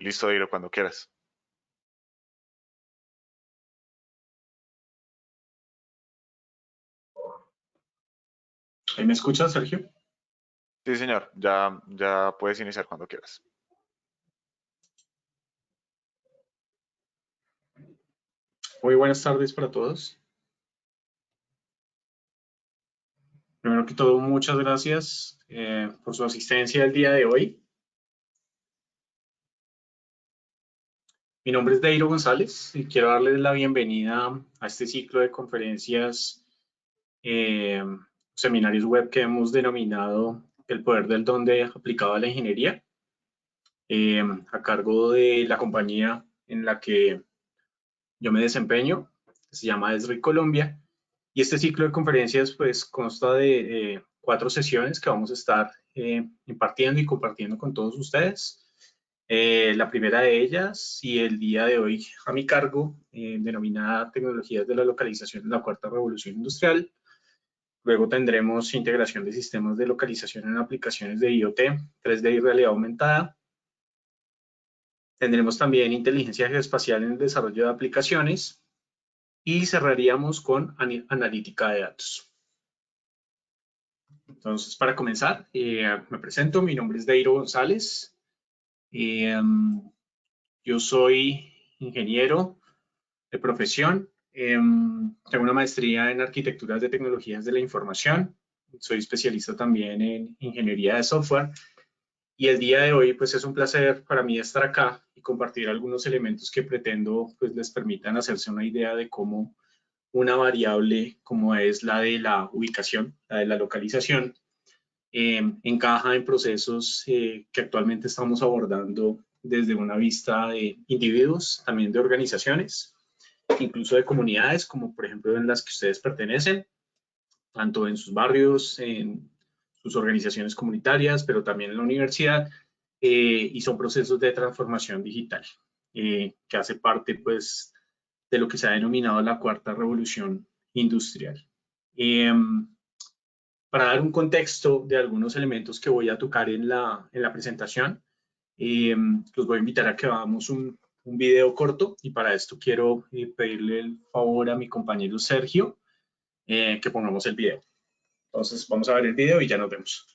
Listo, Dairo, cuando quieras. ¿Ahí me escuchas, Sergio? Sí, señor, ya puedes iniciar cuando quieras. Muy buenas tardes para todos. Primero que todo, muchas gracias por su asistencia el día de hoy. Mi nombre es Dairo González y quiero darles la bienvenida a este ciclo de conferencias, eh, seminarios web que hemos denominado El poder del dónde aplicado a la ingeniería, a cargo de la compañía en la que yo me desempeño, que se llama Esri Colombia. Y este ciclo de conferencias pues consta de 4 sesiones que vamos a estar impartiendo y compartiendo con todos ustedes. La primera de ellas y el día de hoy a mi cargo, denominada Tecnologías de la Localización en la Cuarta Revolución Industrial. Luego tendremos integración de sistemas de localización en aplicaciones de IoT, 3D y realidad aumentada. Tendremos también inteligencia geoespacial en el desarrollo de aplicaciones y cerraríamos con analítica de datos. Entonces, para comenzar, me presento, mi nombre es Dairo González. Yo soy ingeniero de profesión. Tengo una maestría en arquitecturas de tecnologías de la información. Soy especialista también en ingeniería de software. Y el día de hoy, pues es un placer para mí estar acá y compartir algunos elementos que pretendo, pues les permitan hacerse una idea de cómo una variable como es la de la ubicación, la de la localización, encaja en procesos que actualmente estamos abordando desde una vista de individuos, también de organizaciones, incluso de comunidades, como por ejemplo en las que ustedes pertenecen, tanto en sus barrios, en sus organizaciones comunitarias, pero también en la universidad, y son procesos de transformación digital, que hace parte pues de lo que se ha denominado la cuarta revolución industrial. Eh, para dar un contexto de algunos elementos que voy a tocar en la presentación, los voy a invitar a que hagamos un video corto y para esto quiero pedirle el favor a mi compañero Sergio que pongamos el video. Entonces vamos a ver el video y ya nos vemos.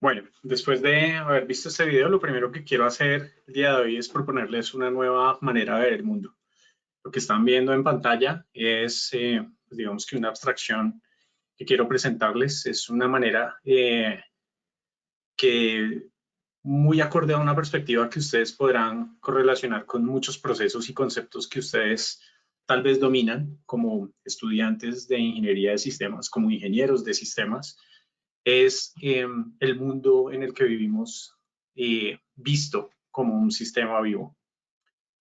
Bueno, después de haber visto este video, lo primero que quiero hacer el día de hoy es proponerles una nueva manera de ver el mundo. Lo que están viendo en pantalla es, pues digamos que una abstracción que quiero presentarles. Es una manera que muy acorde a una perspectiva que ustedes podrán correlacionar con muchos procesos y conceptos que ustedes tal vez dominan como estudiantes de ingeniería de sistemas, como ingenieros de sistemas. Es el mundo en el que vivimos visto como un sistema vivo.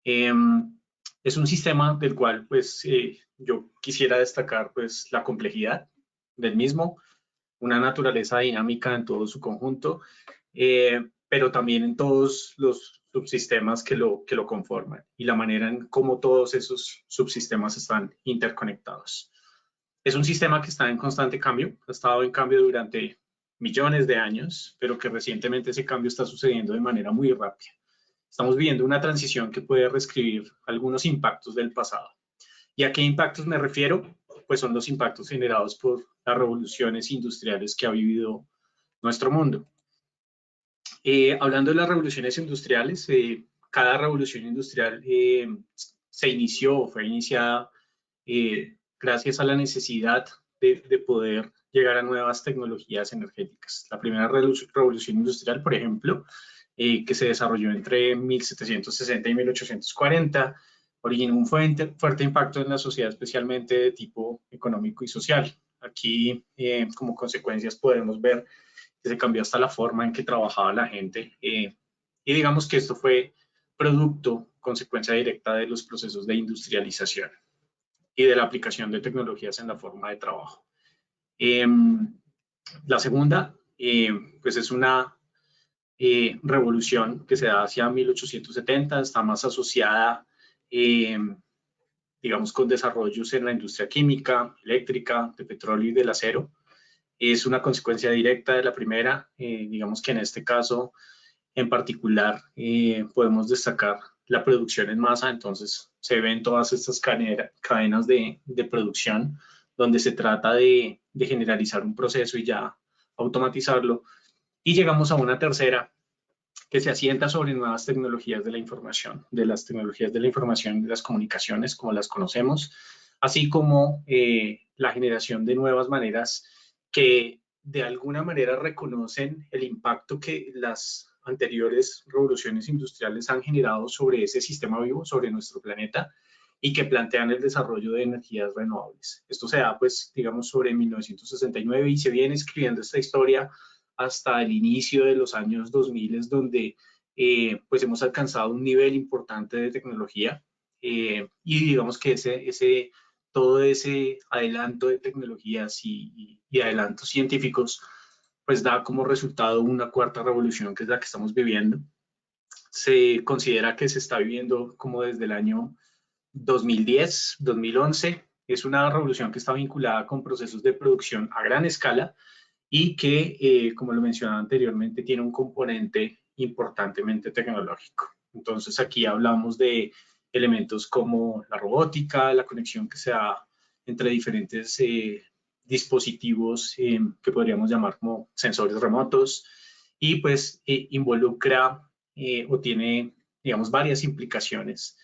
Es un sistema del cual pues yo quisiera destacar pues la complejidad del mismo, una naturaleza dinámica en todo su conjunto, pero también en todos los subsistemas que lo conforman y la manera en cómo todos esos subsistemas están interconectados. Es un sistema que está en constante cambio, ha estado en cambio durante millones de años, pero que recientemente ese cambio está sucediendo de manera muy rápida. Estamos viviendo una transición que puede reescribir algunos impactos del pasado. ¿Y a qué impactos me refiero? Pues son los impactos generados por las revoluciones industriales que ha vivido nuestro mundo. Hablando de las revoluciones industriales, cada revolución industrial se inició o fue iniciada gracias a la necesidad de poder llegar a nuevas tecnologías energéticas. La primera revolución industrial, por ejemplo, que se desarrolló entre 1760 y 1840, originó un fuerte impacto en la sociedad, especialmente de tipo económico y social. Aquí, como consecuencias, podemos ver que se cambió hasta la forma en que trabajaba la gente. Y digamos que esto fue producto, consecuencia directa de los procesos de industrialización y de la aplicación de tecnologías en la forma de trabajo. La segunda, pues es una revolución que se da hacia 1870, está más asociada, digamos, con desarrollos en la industria química, eléctrica, de petróleo y del acero. Es una consecuencia directa de la primera, digamos que en este caso en particular podemos destacar la producción en masa, entonces se ven todas estas cadenas de producción donde se trata de generalizar un proceso y ya automatizarlo. Y llegamos a una tercera que se asienta sobre nuevas tecnologías de la información, de las tecnologías de la información y de las comunicaciones como las conocemos, así como la generación de nuevas maneras que de alguna manera reconocen el impacto que las anteriores revoluciones industriales han generado sobre ese sistema vivo, sobre nuestro planeta, y que plantean el desarrollo de energías renovables. Esto se da, pues, digamos, sobre 1969 y se viene escribiendo esta historia hasta el inicio de los años 2000, donde pues hemos alcanzado un nivel importante de tecnología y digamos que todo ese adelanto de tecnologías y adelantos científicos pues da como resultado una cuarta revolución que es la que estamos viviendo. Se considera que se está viviendo como desde el año 2010, 2011. Es una revolución que está vinculada con procesos de producción a gran escala y que, como lo mencionaba anteriormente, tiene un componente importantemente tecnológico. Entonces aquí hablamos de elementos como la robótica, la conexión que se da entre diferentes dispositivos que podríamos llamar como sensores remotos y pues involucra o tiene, digamos, varias implicaciones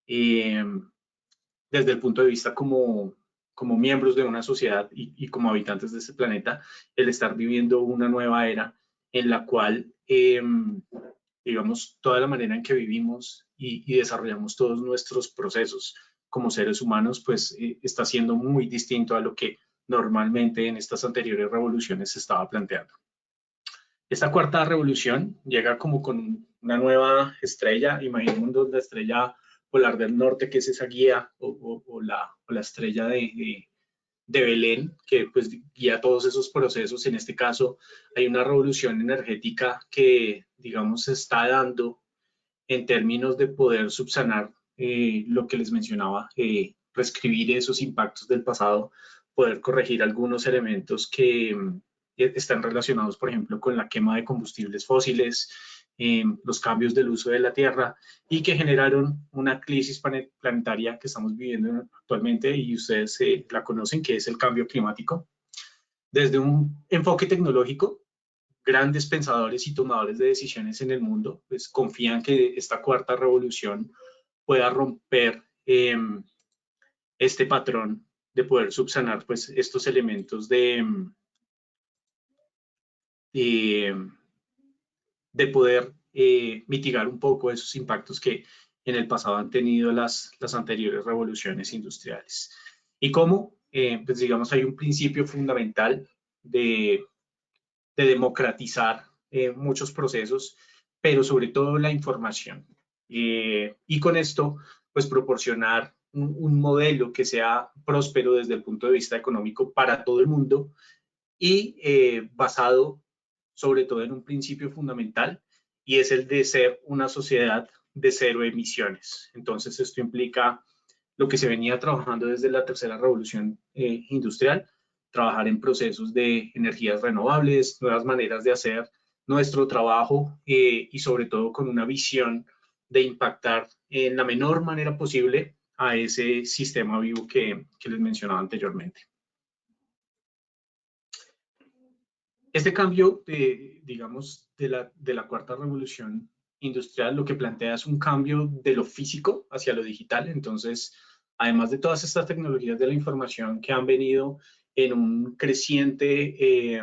desde el punto de vista como miembros de una sociedad y como habitantes de este planeta, el estar viviendo una nueva era en la cual, digamos, toda la manera en que vivimos y desarrollamos todos nuestros procesos como seres humanos, pues está siendo muy distinto a lo que normalmente en estas anteriores revoluciones se estaba planteando. Esta cuarta revolución llega como con una nueva estrella, imaginemos la estrella polar del norte, que es esa guía o la estrella de Belén, que pues guía todos esos procesos. En este caso hay una revolución energética que, digamos, se está dando en términos de poder subsanar lo que les mencionaba, reescribir esos impactos del pasado, poder corregir algunos elementos que están relacionados, por ejemplo, con la quema de combustibles fósiles, los cambios del uso de la tierra y que generaron una crisis planetaria que estamos viviendo actualmente y ustedes la conocen, que es el cambio climático. Desde un enfoque tecnológico, grandes pensadores y tomadores de decisiones en el mundo, pues confían que esta cuarta revolución pueda romper este patrón de poder subsanar pues estos elementos de poder mitigar un poco esos impactos que en el pasado han tenido las anteriores revoluciones industriales. Y cómo, pues digamos, hay un principio fundamental de democratizar muchos procesos, pero sobre todo la información. Y con esto, pues proporcionar un modelo que sea próspero desde el punto de vista económico para todo el mundo y basado sobre todo en un principio fundamental, y es el de ser una sociedad de cero emisiones. Entonces, esto implica lo que se venía trabajando desde la tercera revolución industrial, trabajar en procesos de energías renovables, nuevas maneras de hacer nuestro trabajo y sobre todo con una visión de impactar en la menor manera posible a ese sistema vivo que les mencionaba anteriormente. Este cambio, digamos, de la cuarta revolución industrial, lo que plantea es un cambio de lo físico hacia lo digital. Entonces, además de todas estas tecnologías de la información que han venido en un creciente,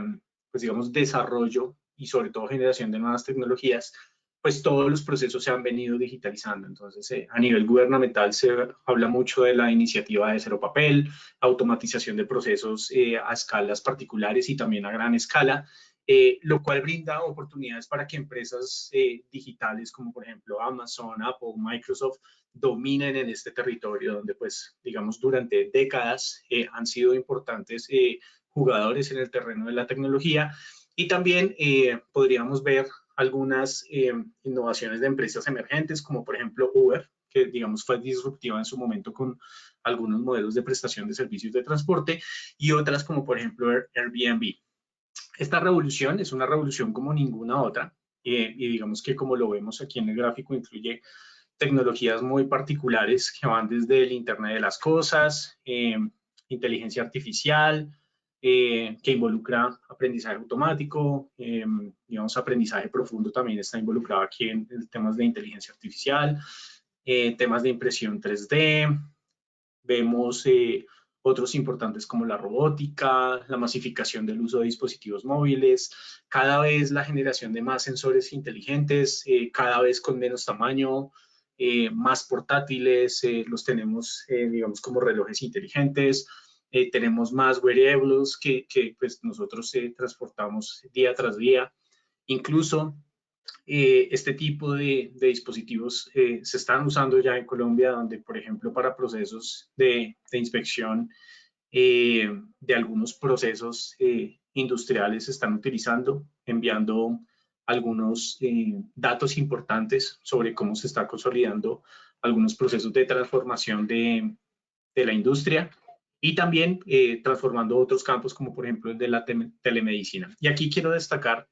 pues digamos, desarrollo y sobre todo generación de nuevas tecnologías, pues todos los procesos se han venido digitalizando. Entonces, a nivel gubernamental se habla mucho de la iniciativa de cero papel, automatización de procesos a escalas particulares y también a gran escala, lo cual brinda oportunidades para que empresas digitales como por ejemplo Amazon, Apple, Microsoft dominen en este territorio donde pues digamos durante décadas han sido importantes jugadores en el terreno de la tecnología. Y también podríamos ver algunas innovaciones de empresas emergentes, como por ejemplo Uber, que digamos fue disruptiva en su momento con algunos modelos de prestación de servicios de transporte, y otras como por ejemplo Airbnb. Esta revolución es una revolución como ninguna otra, y digamos que como lo vemos aquí en el gráfico, incluye tecnologías muy particulares que van desde el Internet de las Cosas, inteligencia artificial, que involucra aprendizaje automático, digamos, aprendizaje profundo también está involucrado aquí en temas de inteligencia artificial, temas de impresión 3D, vemos otros importantes como la robótica, la masificación del uso de dispositivos móviles, cada vez la generación de más sensores inteligentes, cada vez con menos tamaño, más portátiles, los tenemos, digamos, como relojes inteligentes, tenemos más wearables que pues, nosotros transportamos día tras día. Incluso este tipo de dispositivos se están usando ya en Colombia, donde, por ejemplo, para procesos de inspección de algunos procesos industriales se están utilizando, enviando algunos datos importantes sobre cómo se está consolidando algunos procesos de transformación de la industria y también transformando otros campos como por ejemplo el de la telemedicina. Y aquí quiero destacar,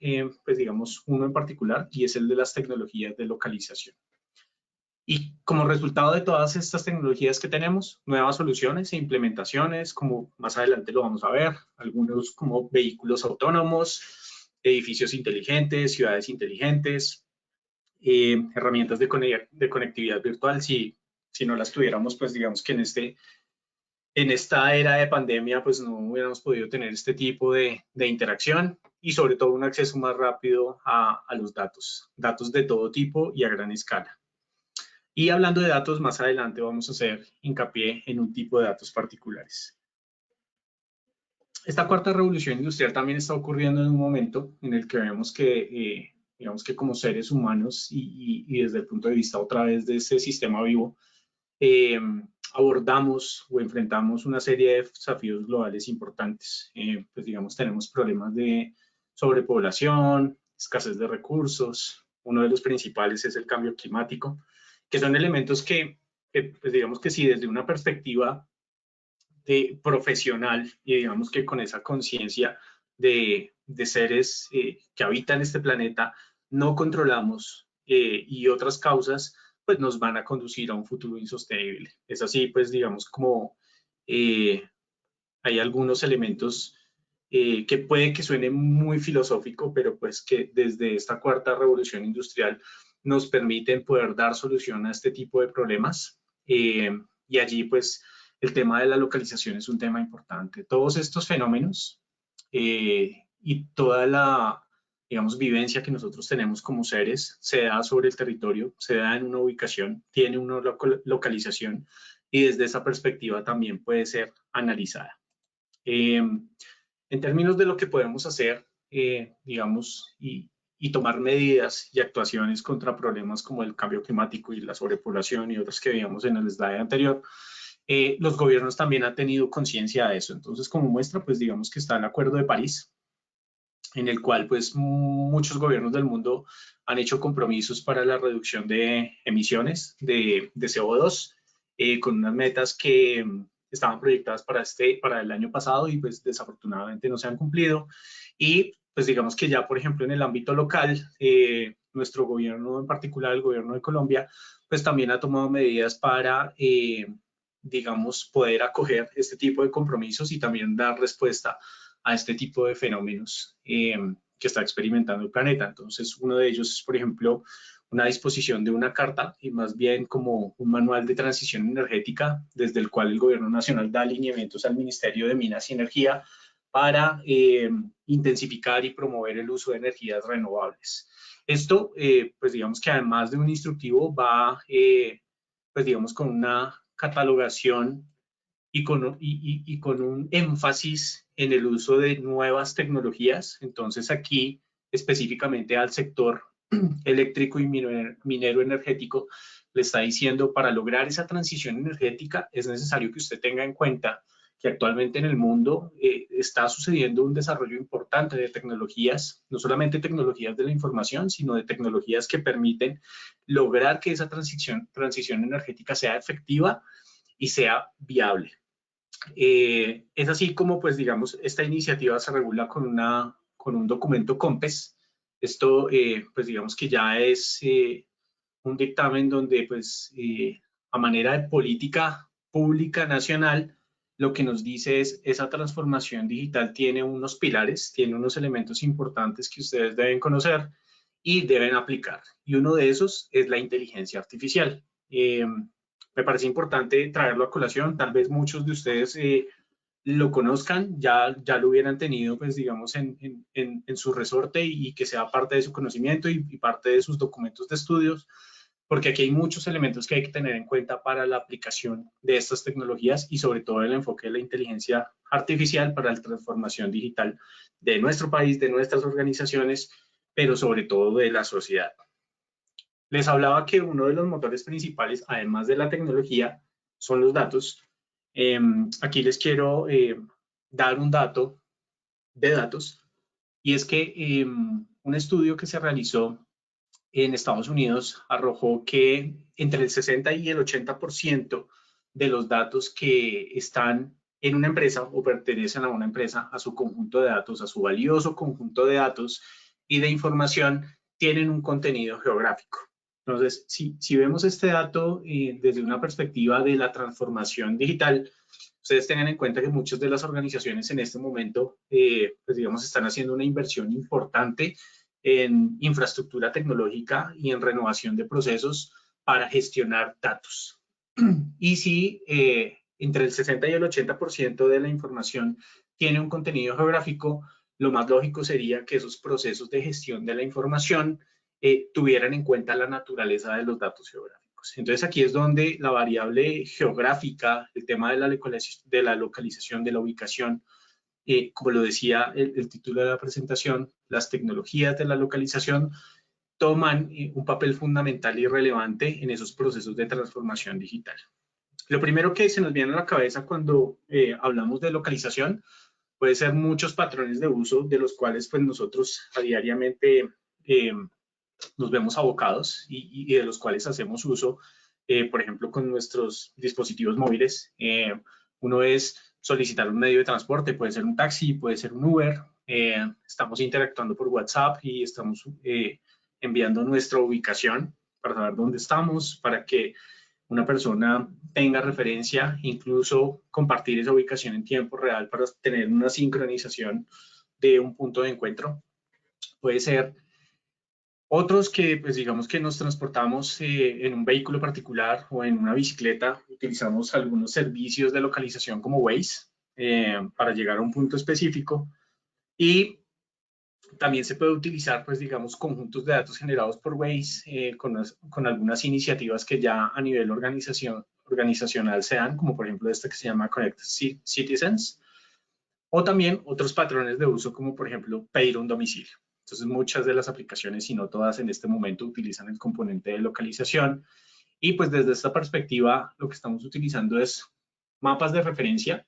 pues digamos, uno en particular y es el de las tecnologías de localización. Y como resultado de todas estas tecnologías que tenemos, nuevas soluciones e implementaciones, como más adelante lo vamos a ver, algunos como vehículos autónomos, edificios inteligentes, ciudades inteligentes, herramientas de conectividad virtual. Si no las tuviéramos, pues digamos que en esta era de pandemia, pues no hubiéramos podido tener este tipo de interacción y sobre todo un acceso más rápido a los datos de todo tipo y a gran escala. Y hablando de datos, más adelante vamos a hacer hincapié en un tipo de datos particulares. Esta cuarta revolución industrial también está ocurriendo en un momento en el que vemos que, digamos que como seres humanos y desde el punto de vista otra vez de este sistema vivo, abordamos o enfrentamos una serie de desafíos globales importantes. Pues digamos, tenemos problemas de sobrepoblación, escasez de recursos. Uno de los principales es el cambio climático, que son elementos que pues digamos que si desde una perspectiva profesional y digamos que con esa conciencia de seres que habitan este planeta, no controlamos y otras causas, pues nos van a conducir a un futuro insostenible. Es así, pues digamos como hay algunos elementos que puede que suene muy filosófico, pero pues que desde esta cuarta revolución industrial nos permiten poder dar solución a este tipo de problemas. Y allí pues el tema de la localización es un tema importante. Todos estos fenómenos y toda la, digamos, vivencia que nosotros tenemos como seres se da sobre el territorio, se da en una ubicación, tiene una localización y desde esa perspectiva también puede ser analizada. En términos de lo que podemos hacer, digamos, y tomar medidas y actuaciones contra problemas como el cambio climático y la sobrepoblación y otros que veíamos en el slide anterior, los gobiernos también han tenido conciencia de eso. Entonces, como muestra, pues digamos que está el Acuerdo de París, en el cual pues muchos gobiernos del mundo han hecho compromisos para la reducción de emisiones de CO2 con unas metas que estaban proyectadas para el año pasado y pues desafortunadamente no se han cumplido. Y pues digamos que ya, por ejemplo, en el ámbito local, nuestro gobierno en particular, el gobierno de Colombia, pues también ha tomado medidas para, digamos, poder acoger este tipo de compromisos y también dar respuesta a este tipo de fenómenos que está experimentando el planeta. Entonces, uno de ellos es, por ejemplo, una disposición de una carta y más bien como un manual de transición energética desde el cual el Gobierno Nacional da alineamientos al Ministerio de Minas y Energía para intensificar y promover el uso de energías renovables. Esto, pues digamos que además de un instructivo va, pues digamos, con una catalogación y con un énfasis en el uso de nuevas tecnologías. Entonces aquí específicamente al sector eléctrico y minero energético le está diciendo para lograr esa transición energética es necesario que usted tenga en cuenta que actualmente en el mundo está sucediendo un desarrollo importante de tecnologías, no solamente tecnologías de la información, sino de tecnologías que permiten lograr que esa transición energética sea efectiva y sea viable. Es así como, pues, digamos, esta iniciativa se regula con un documento COMPES. Esto, pues, digamos que ya es un dictamen donde, pues, a manera de política pública nacional, lo que nos dice es esa transformación digital tiene unos pilares, tiene unos elementos importantes que ustedes deben conocer y deben aplicar. Y uno de esos es la inteligencia artificial. Me parece importante traerlo a colación. Tal vez muchos de ustedes lo conozcan, ya lo hubieran tenido, pues digamos, en su resorte y que sea parte de su conocimiento y parte de sus documentos de estudios, porque aquí hay muchos elementos que hay que tener en cuenta para la aplicación de estas tecnologías y sobre todo el enfoque de la inteligencia artificial para la transformación digital de nuestro país, de nuestras organizaciones, pero sobre todo de la sociedad. Les hablaba que uno de los motores principales, además de la tecnología, son los datos. Aquí les quiero dar un dato de datos y es que un estudio que se realizó en Estados Unidos arrojó que entre el 60 y el 80% de los datos que están en una empresa o pertenecen a una empresa, a su conjunto de datos, a su valioso conjunto de datos y de información, tienen un contenido geográfico. Entonces, si vemos este dato desde una perspectiva de la transformación digital, ustedes tengan en cuenta que muchas de las organizaciones en este momento, pues digamos, están haciendo una inversión importante en infraestructura tecnológica y en renovación de procesos para gestionar datos. Y si entre el 60 y el 80% de la información tiene un contenido geográfico, lo más lógico sería que esos procesos de gestión de la información tuvieran en cuenta la naturaleza de los datos geográficos. Entonces aquí es donde la variable geográfica, el tema de la localización, de la ubicación, como lo decía el título de la presentación, las tecnologías de la localización toman un papel fundamental y relevante en esos procesos de transformación digital. Lo primero que se nos viene a la cabeza cuando hablamos de localización puede ser muchos patrones de uso de los cuales pues nosotros a diariamente nos vemos abocados y de los cuales hacemos uso, por ejemplo, con nuestros dispositivos móviles. Uno es solicitar un medio de transporte, puede ser un taxi, puede ser un Uber. Estamos interactuando por WhatsApp y estamos enviando nuestra ubicación para saber dónde estamos, para que una persona tenga referencia, incluso compartir esa ubicación en tiempo real para tener una sincronización de un punto de encuentro. Puede ser otros que, pues digamos que nos transportamos en un vehículo particular o en una bicicleta, utilizamos algunos servicios de localización como Waze para llegar a un punto específico, y también se puede utilizar, pues digamos, conjuntos de datos generados por Waze con algunas iniciativas que ya a nivel organizacional se dan, como por ejemplo esta que se llama Connect Citizens, o también otros patrones de uso como por ejemplo pedir un domicilio. Entonces muchas de las aplicaciones, y no todas en este momento, utilizan el componente de localización, y pues desde esta perspectiva lo que estamos utilizando es mapas de referencia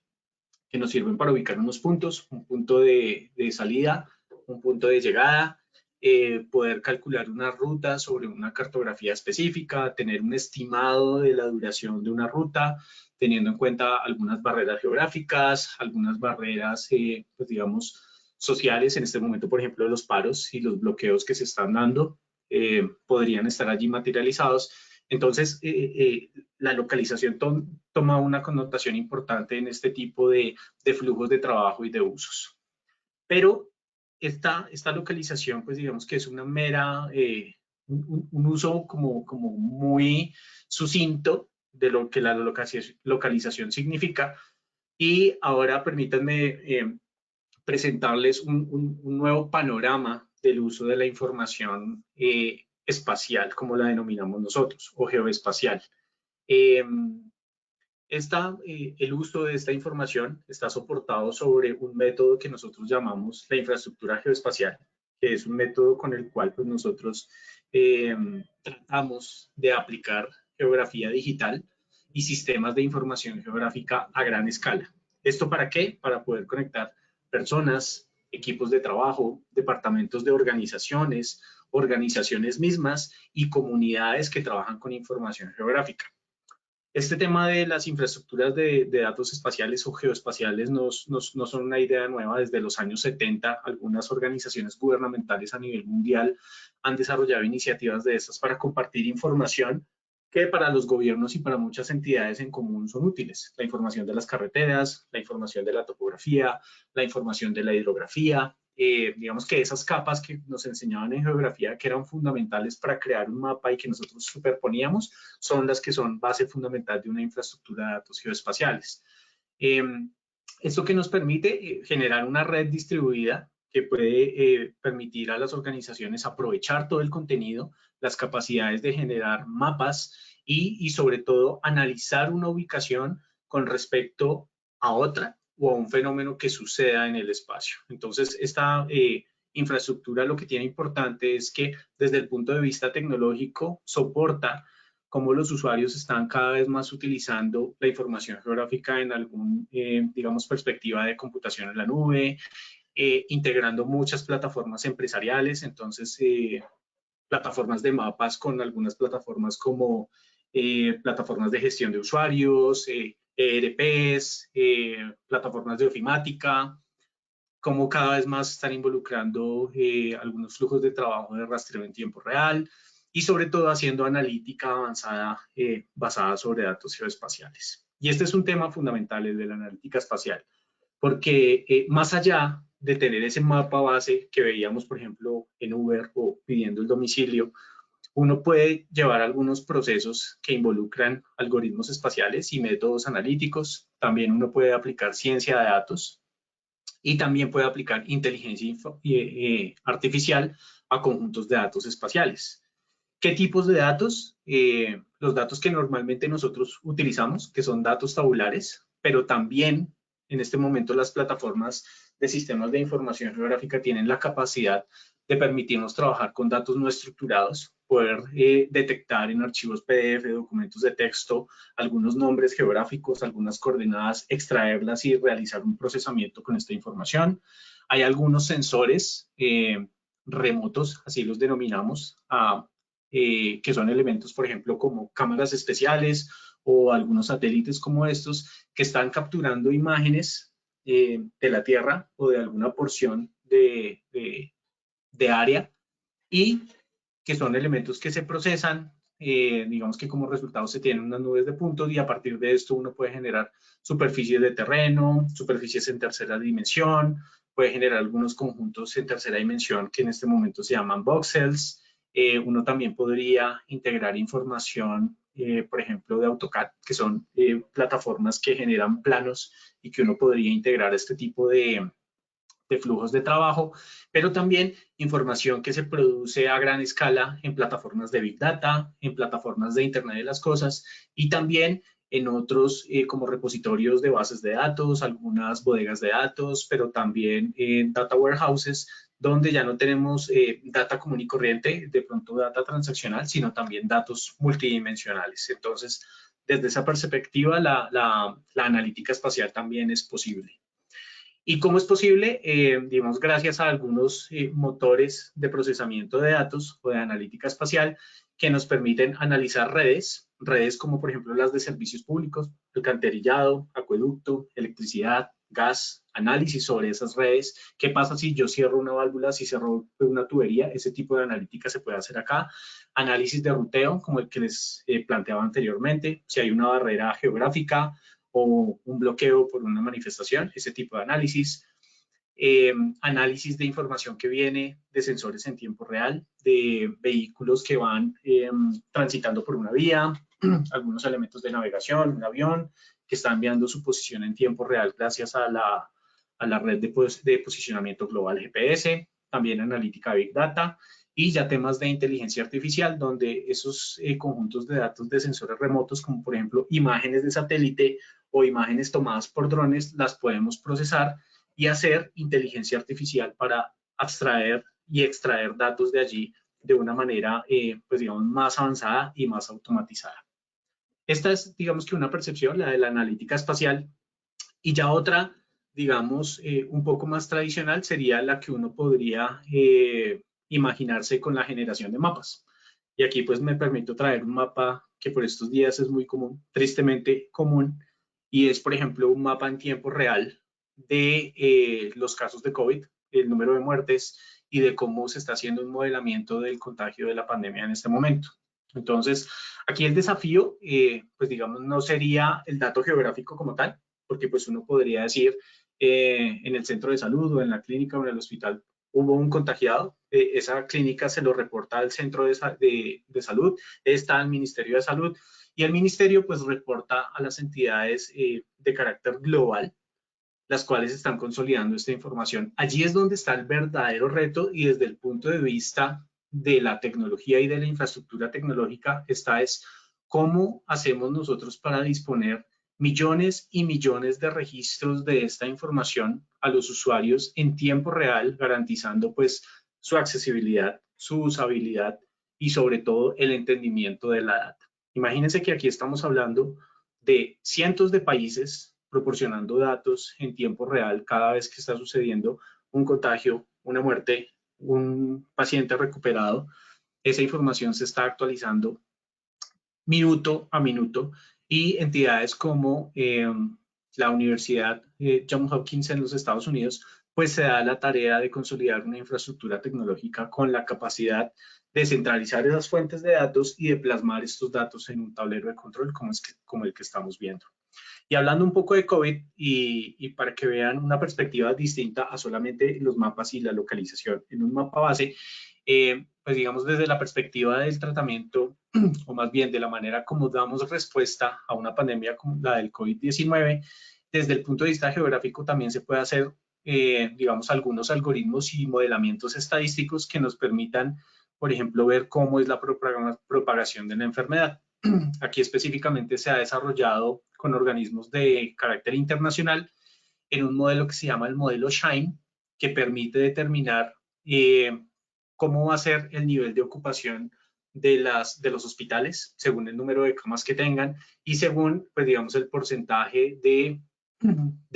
que nos sirven para ubicar unos puntos, un punto de salida, un punto de llegada, poder calcular una ruta sobre una cartografía específica, tener un estimado de la duración de una ruta, teniendo en cuenta algunas barreras geográficas, algunas barreras, pues digamos, sociales. En este momento, por ejemplo, los paros y los bloqueos que se están dando podrían estar allí materializados. Entonces, la localización toma una connotación importante en este tipo de flujos de trabajo y de usos. Pero esta localización, pues digamos que es una mera, un uso como muy sucinto de lo que la localización significa. Y ahora permítanme presentarles un nuevo panorama del uso de la información espacial, como la denominamos nosotros, o geoespacial. Eh, el uso de esta información está soportado sobre un método que nosotros llamamos la infraestructura geoespacial, que es un método con el cual pues, nosotros tratamos de aplicar geografía digital y sistemas de información geográfica a gran escala. ¿Esto para qué? Para poder conectar personas, equipos de trabajo, departamentos de organizaciones, organizaciones mismas y comunidades que trabajan con información geográfica. Este tema de las infraestructuras de datos espaciales o geoespaciales no son una idea nueva. Desde los años 70, algunas organizaciones gubernamentales a nivel mundial han desarrollado iniciativas de estas para compartir información que para los gobiernos y para muchas entidades en común son útiles. La información de las carreteras, la información de la topografía, la información de la hidrografía. Digamos que esas capas que nos enseñaban en geografía, que eran fundamentales para crear un mapa y que nosotros superponíamos, son las que son base fundamental de una infraestructura de datos geoespaciales. Esto que nos permite generar una red distribuida que puede permitir a las organizaciones aprovechar todo el contenido, las capacidades de generar mapas y sobre todo analizar una ubicación con respecto a otra o a un fenómeno que suceda en el espacio. Entonces, esta infraestructura lo que tiene importante es que desde el punto de vista tecnológico soporta cómo los usuarios están cada vez más utilizando la información geográfica en algún, digamos, perspectiva de computación en la nube, integrando muchas plataformas empresariales. Entonces, plataformas de mapas con algunas plataformas como plataformas de gestión de usuarios, ERPs, plataformas de ofimática, como cada vez más están involucrando algunos flujos de trabajo de rastreo en tiempo real y sobre todo haciendo analítica avanzada basada sobre datos geoespaciales. Y este es un tema fundamental, el de la analítica espacial, porque más allá de tener ese mapa base que veíamos, por ejemplo, en Uber o pidiendo el domicilio, uno puede llevar algunos procesos que involucran algoritmos espaciales y métodos analíticos. También uno puede aplicar ciencia de datos y también puede aplicar inteligencia artificial a conjuntos de datos espaciales. ¿Qué tipos de datos? Los datos que normalmente nosotros utilizamos, que son datos tabulares, pero también en este momento las plataformas de sistemas de información geográfica tienen la capacidad de permitirnos trabajar con datos no estructurados, poder detectar en archivos PDF, documentos de texto, algunos nombres geográficos, algunas coordenadas, extraerlas y realizar un procesamiento con esta información. Hay algunos sensores remotos, así los denominamos, que son elementos, por ejemplo, como cámaras especiales o algunos satélites como estos, que están capturando imágenes de la Tierra o de alguna porción de área, y que son elementos que se procesan, digamos que como resultado se tienen unas nubes de puntos y a partir de esto uno puede generar superficies de terreno, superficies en tercera dimensión, puede generar algunos conjuntos en tercera dimensión que en este momento se llaman voxels. Uno también podría integrar información, por ejemplo, de AutoCAD, que son plataformas que generan planos y que uno podría integrar este tipo de flujos de trabajo, pero también información que se produce a gran escala en plataformas de Big Data, en plataformas de Internet de las Cosas y también en otros como repositorios de bases de datos, algunas bodegas de datos, pero también en data warehouses, donde ya no tenemos data común y corriente, de pronto data transaccional, sino también datos multidimensionales. Entonces, desde esa perspectiva, la analítica espacial también es posible. ¿Y cómo es posible? Digamos, gracias a algunos motores de procesamiento de datos o de analítica espacial que nos permiten analizar redes como por ejemplo las de servicios públicos, alcantarillado, acueducto, electricidad, gas, análisis sobre esas redes. ¿Qué pasa si yo cierro una válvula, si cierro una tubería? Ese tipo de analítica se puede hacer acá. Análisis de ruteo, como el que les planteaba anteriormente, si hay una barrera geográfica, o un bloqueo por una manifestación, ese tipo de análisis. Análisis de información que viene de sensores en tiempo real, de vehículos que van transitando por una vía, algunos elementos de navegación, un avión que está enviando su posición en tiempo real gracias a la red de posicionamiento global GPS, también analítica Big Data y ya temas de inteligencia artificial donde esos conjuntos de datos de sensores remotos, como por ejemplo imágenes de satélite o imágenes tomadas por drones, las podemos procesar y hacer inteligencia artificial para abstraer y extraer datos de allí de una manera, pues digamos, más avanzada y más automatizada. Esta es, digamos que una percepción, la de la analítica espacial, y ya otra, digamos, un poco más tradicional sería la que uno podría imaginarse con la generación de mapas. Y aquí pues me permito traer un mapa que por estos días es muy común, tristemente común, y es por ejemplo un mapa en tiempo real de los casos de COVID, el número de muertes y de cómo se está haciendo un modelamiento del contagio de la pandemia en este momento. Entonces, aquí el desafío, pues digamos, no sería el dato geográfico como tal, porque pues uno podría decir en el centro de salud o en la clínica o en el hospital hubo un contagiado, esa clínica se lo reporta al centro de salud, está al Ministerio de Salud y el ministerio pues reporta a las entidades de carácter global, las cuales están consolidando esta información. Allí es donde está el verdadero reto y desde el punto de vista de la tecnología y de la infraestructura tecnológica, esta es cómo hacemos nosotros para disponer millones y millones de registros de esta información a los usuarios en tiempo real, garantizando pues su accesibilidad, su usabilidad y sobre todo el entendimiento de la data. Imagínense que aquí estamos hablando de cientos de países proporcionando datos en tiempo real cada vez que está sucediendo un contagio, una muerte, un paciente recuperado. Esa información se está actualizando minuto a minuto y entidades como la Universidad Johns Hopkins en los Estados Unidos, pues se da la tarea de consolidar una infraestructura tecnológica con la capacidad de centralizar esas fuentes de datos y de plasmar estos datos en un tablero de control como el que estamos viendo. Y hablando un poco de COVID y para que vean una perspectiva distinta a solamente los mapas y la localización en un mapa base, pues digamos desde la perspectiva del tratamiento o más bien de la manera como damos respuesta a una pandemia como la del COVID-19, desde el punto de vista geográfico también se puede hacer, digamos, algunos algoritmos y modelamientos estadísticos que nos permitan, por ejemplo, ver cómo es la propagación de la enfermedad. Aquí específicamente se ha desarrollado con organismos de carácter internacional en un modelo que se llama el modelo SHINE, que permite determinar cómo va a ser el nivel de ocupación de los hospitales según el número de camas que tengan y según, pues digamos, el porcentaje de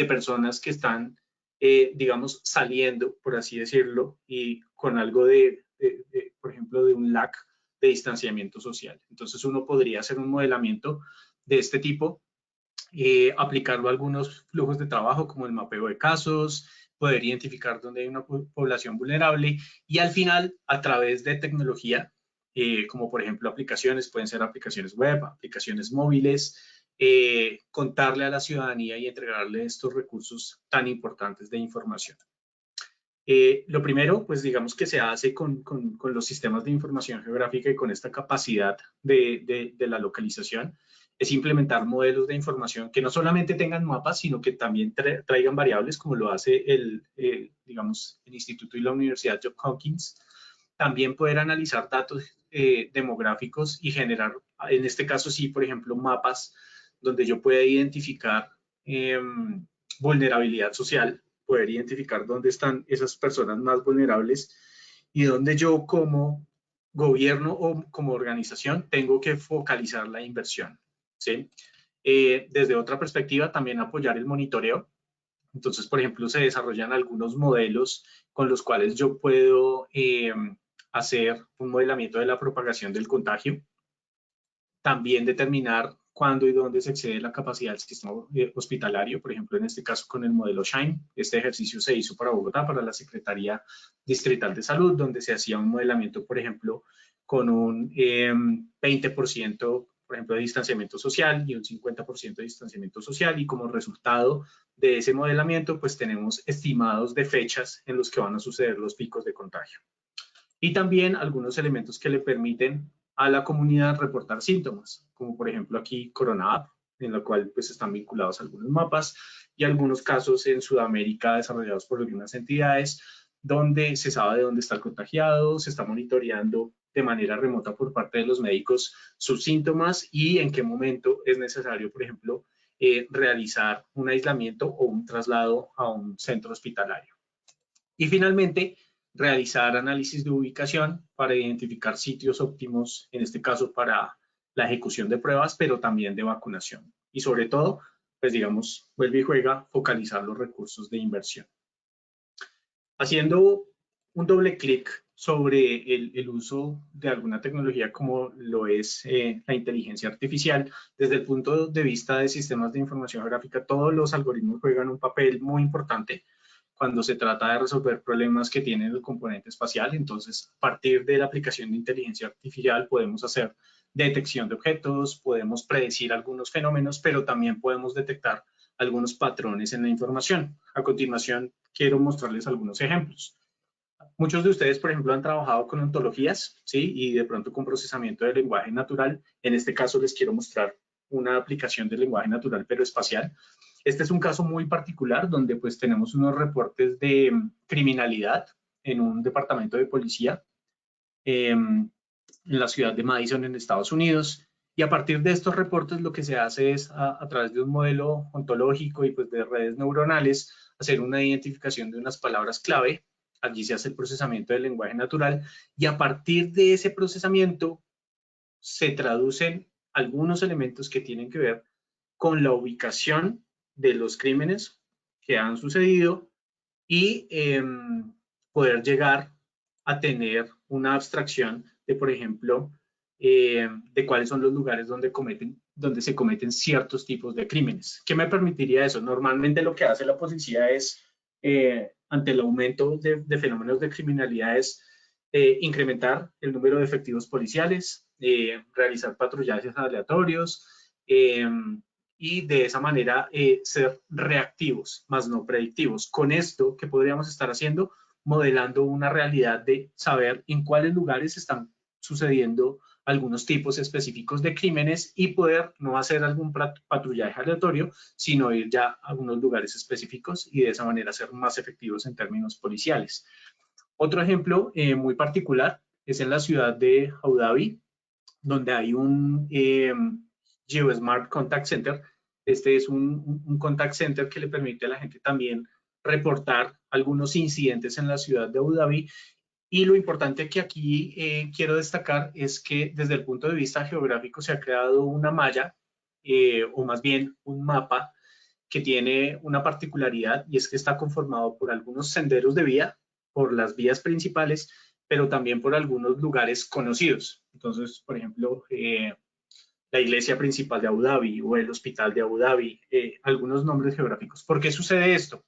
personas que están, digamos, saliendo, por así decirlo, y con algo por ejemplo, de un lag de distanciamiento social. Entonces uno podría hacer un modelamiento de este tipo, aplicarlo a algunos flujos de trabajo como el mapeo de casos, poder identificar dónde hay una población vulnerable y al final, a través de tecnología, como por ejemplo aplicaciones, pueden ser aplicaciones web, aplicaciones móviles, contarle a la ciudadanía y entregarle estos recursos tan importantes de información. Lo primero, pues digamos que se hace con los sistemas de información geográfica y con esta capacidad de la localización, es implementar modelos de información que no solamente tengan mapas, sino que también traigan variables, como lo hace digamos, el Instituto y la Universidad Johns Hopkins. También poder analizar datos demográficos y generar, en este caso sí, por ejemplo, mapas donde yo pueda identificar vulnerabilidad social, poder identificar dónde están esas personas más vulnerables y dónde yo como gobierno o como organización tengo que focalizar la inversión, ¿sí? Desde otra perspectiva, también apoyar el monitoreo. Entonces, por ejemplo, se desarrollan algunos modelos con los cuales yo puedo hacer un modelamiento de la propagación del contagio. También determinar cuándo y dónde se excede la capacidad del sistema hospitalario, por ejemplo, en este caso con el modelo SHINE. Este ejercicio se hizo para Bogotá, para la Secretaría Distrital de Salud, donde se hacía un modelamiento, por ejemplo, con un 20%, por ejemplo, de distanciamiento social y un 50% de distanciamiento social, y como resultado de ese modelamiento, pues tenemos estimados de fechas en los que van a suceder los picos de contagio. Y también algunos elementos que le permiten a la comunidad reportar síntomas, como por ejemplo aquí Corona App, en la cual pues están vinculados algunos mapas, y algunos casos en Sudamérica desarrollados por algunas entidades, donde se sabe de dónde está el contagiado, se está monitoreando de manera remota por parte de los médicos sus síntomas y en qué momento es necesario, por ejemplo, realizar un aislamiento o un traslado a un centro hospitalario. Y finalmente, realizar análisis de ubicación para identificar sitios óptimos, en este caso para la ejecución de pruebas, pero también de vacunación. Y sobre todo, pues digamos, vuelve y juega, focalizar los recursos de inversión. Haciendo un doble clic sobre el uso de alguna tecnología como lo es la inteligencia artificial, desde el punto de vista de sistemas de información geográfica, todos los algoritmos juegan un papel muy importante cuando se trata de resolver problemas que tienen el componente espacial. Entonces, a partir de la aplicación de inteligencia artificial podemos hacer detección de objetos, podemos predecir algunos fenómenos, pero también podemos detectar algunos patrones en la información. A continuación, quiero mostrarles algunos ejemplos. Muchos de ustedes, por ejemplo, han trabajado con ontologías, ¿sí? Y de pronto con procesamiento de lenguaje natural. En este caso les quiero mostrar una aplicación de lenguaje natural, pero espacial. Este es un caso muy particular donde pues tenemos unos reportes de criminalidad en un departamento de policía en la ciudad de Madison, en Estados Unidos. Y a partir de estos reportes lo que se hace es a través de un modelo ontológico y pues de redes neuronales hacer una identificación de unas palabras clave. Allí se hace el procesamiento del lenguaje natural y a partir de ese procesamiento se traducen algunos elementos que tienen que ver con la ubicación de los crímenes que han sucedido y poder llegar a tener una abstracción de, por ejemplo, de cuáles son los lugares donde se cometen ciertos tipos de crímenes. ¿Qué me permitiría eso? Normalmente lo que hace la policía es, ante el aumento de fenómenos de criminalidad, es incrementar el número de efectivos policiales, realizar patrullajes aleatorios, y de esa manera ser reactivos, más no predictivos. Con esto, ¿qué podríamos estar haciendo? Modelando una realidad de saber en cuáles lugares están sucediendo algunos tipos específicos de crímenes y poder no hacer algún patrullaje aleatorio, sino ir ya a algunos lugares específicos y de esa manera ser más efectivos en términos policiales. Otro ejemplo muy particular es en la ciudad de Abu Dhabi, donde hay un GeoSmart Contact Center. Este es un contact center que le permite a la gente también reportar algunos incidentes en la ciudad de Abu Dhabi. Y lo importante que aquí quiero destacar es que desde el punto de vista geográfico se ha creado una malla, o más bien un mapa, que tiene una particularidad y es que está conformado por algunos senderos de vía, por las vías principales, pero también por algunos lugares conocidos. Entonces, por ejemplo, la iglesia principal de Abu Dhabi o el hospital de Abu Dhabi, algunos nombres geográficos. ¿Por qué sucede esto?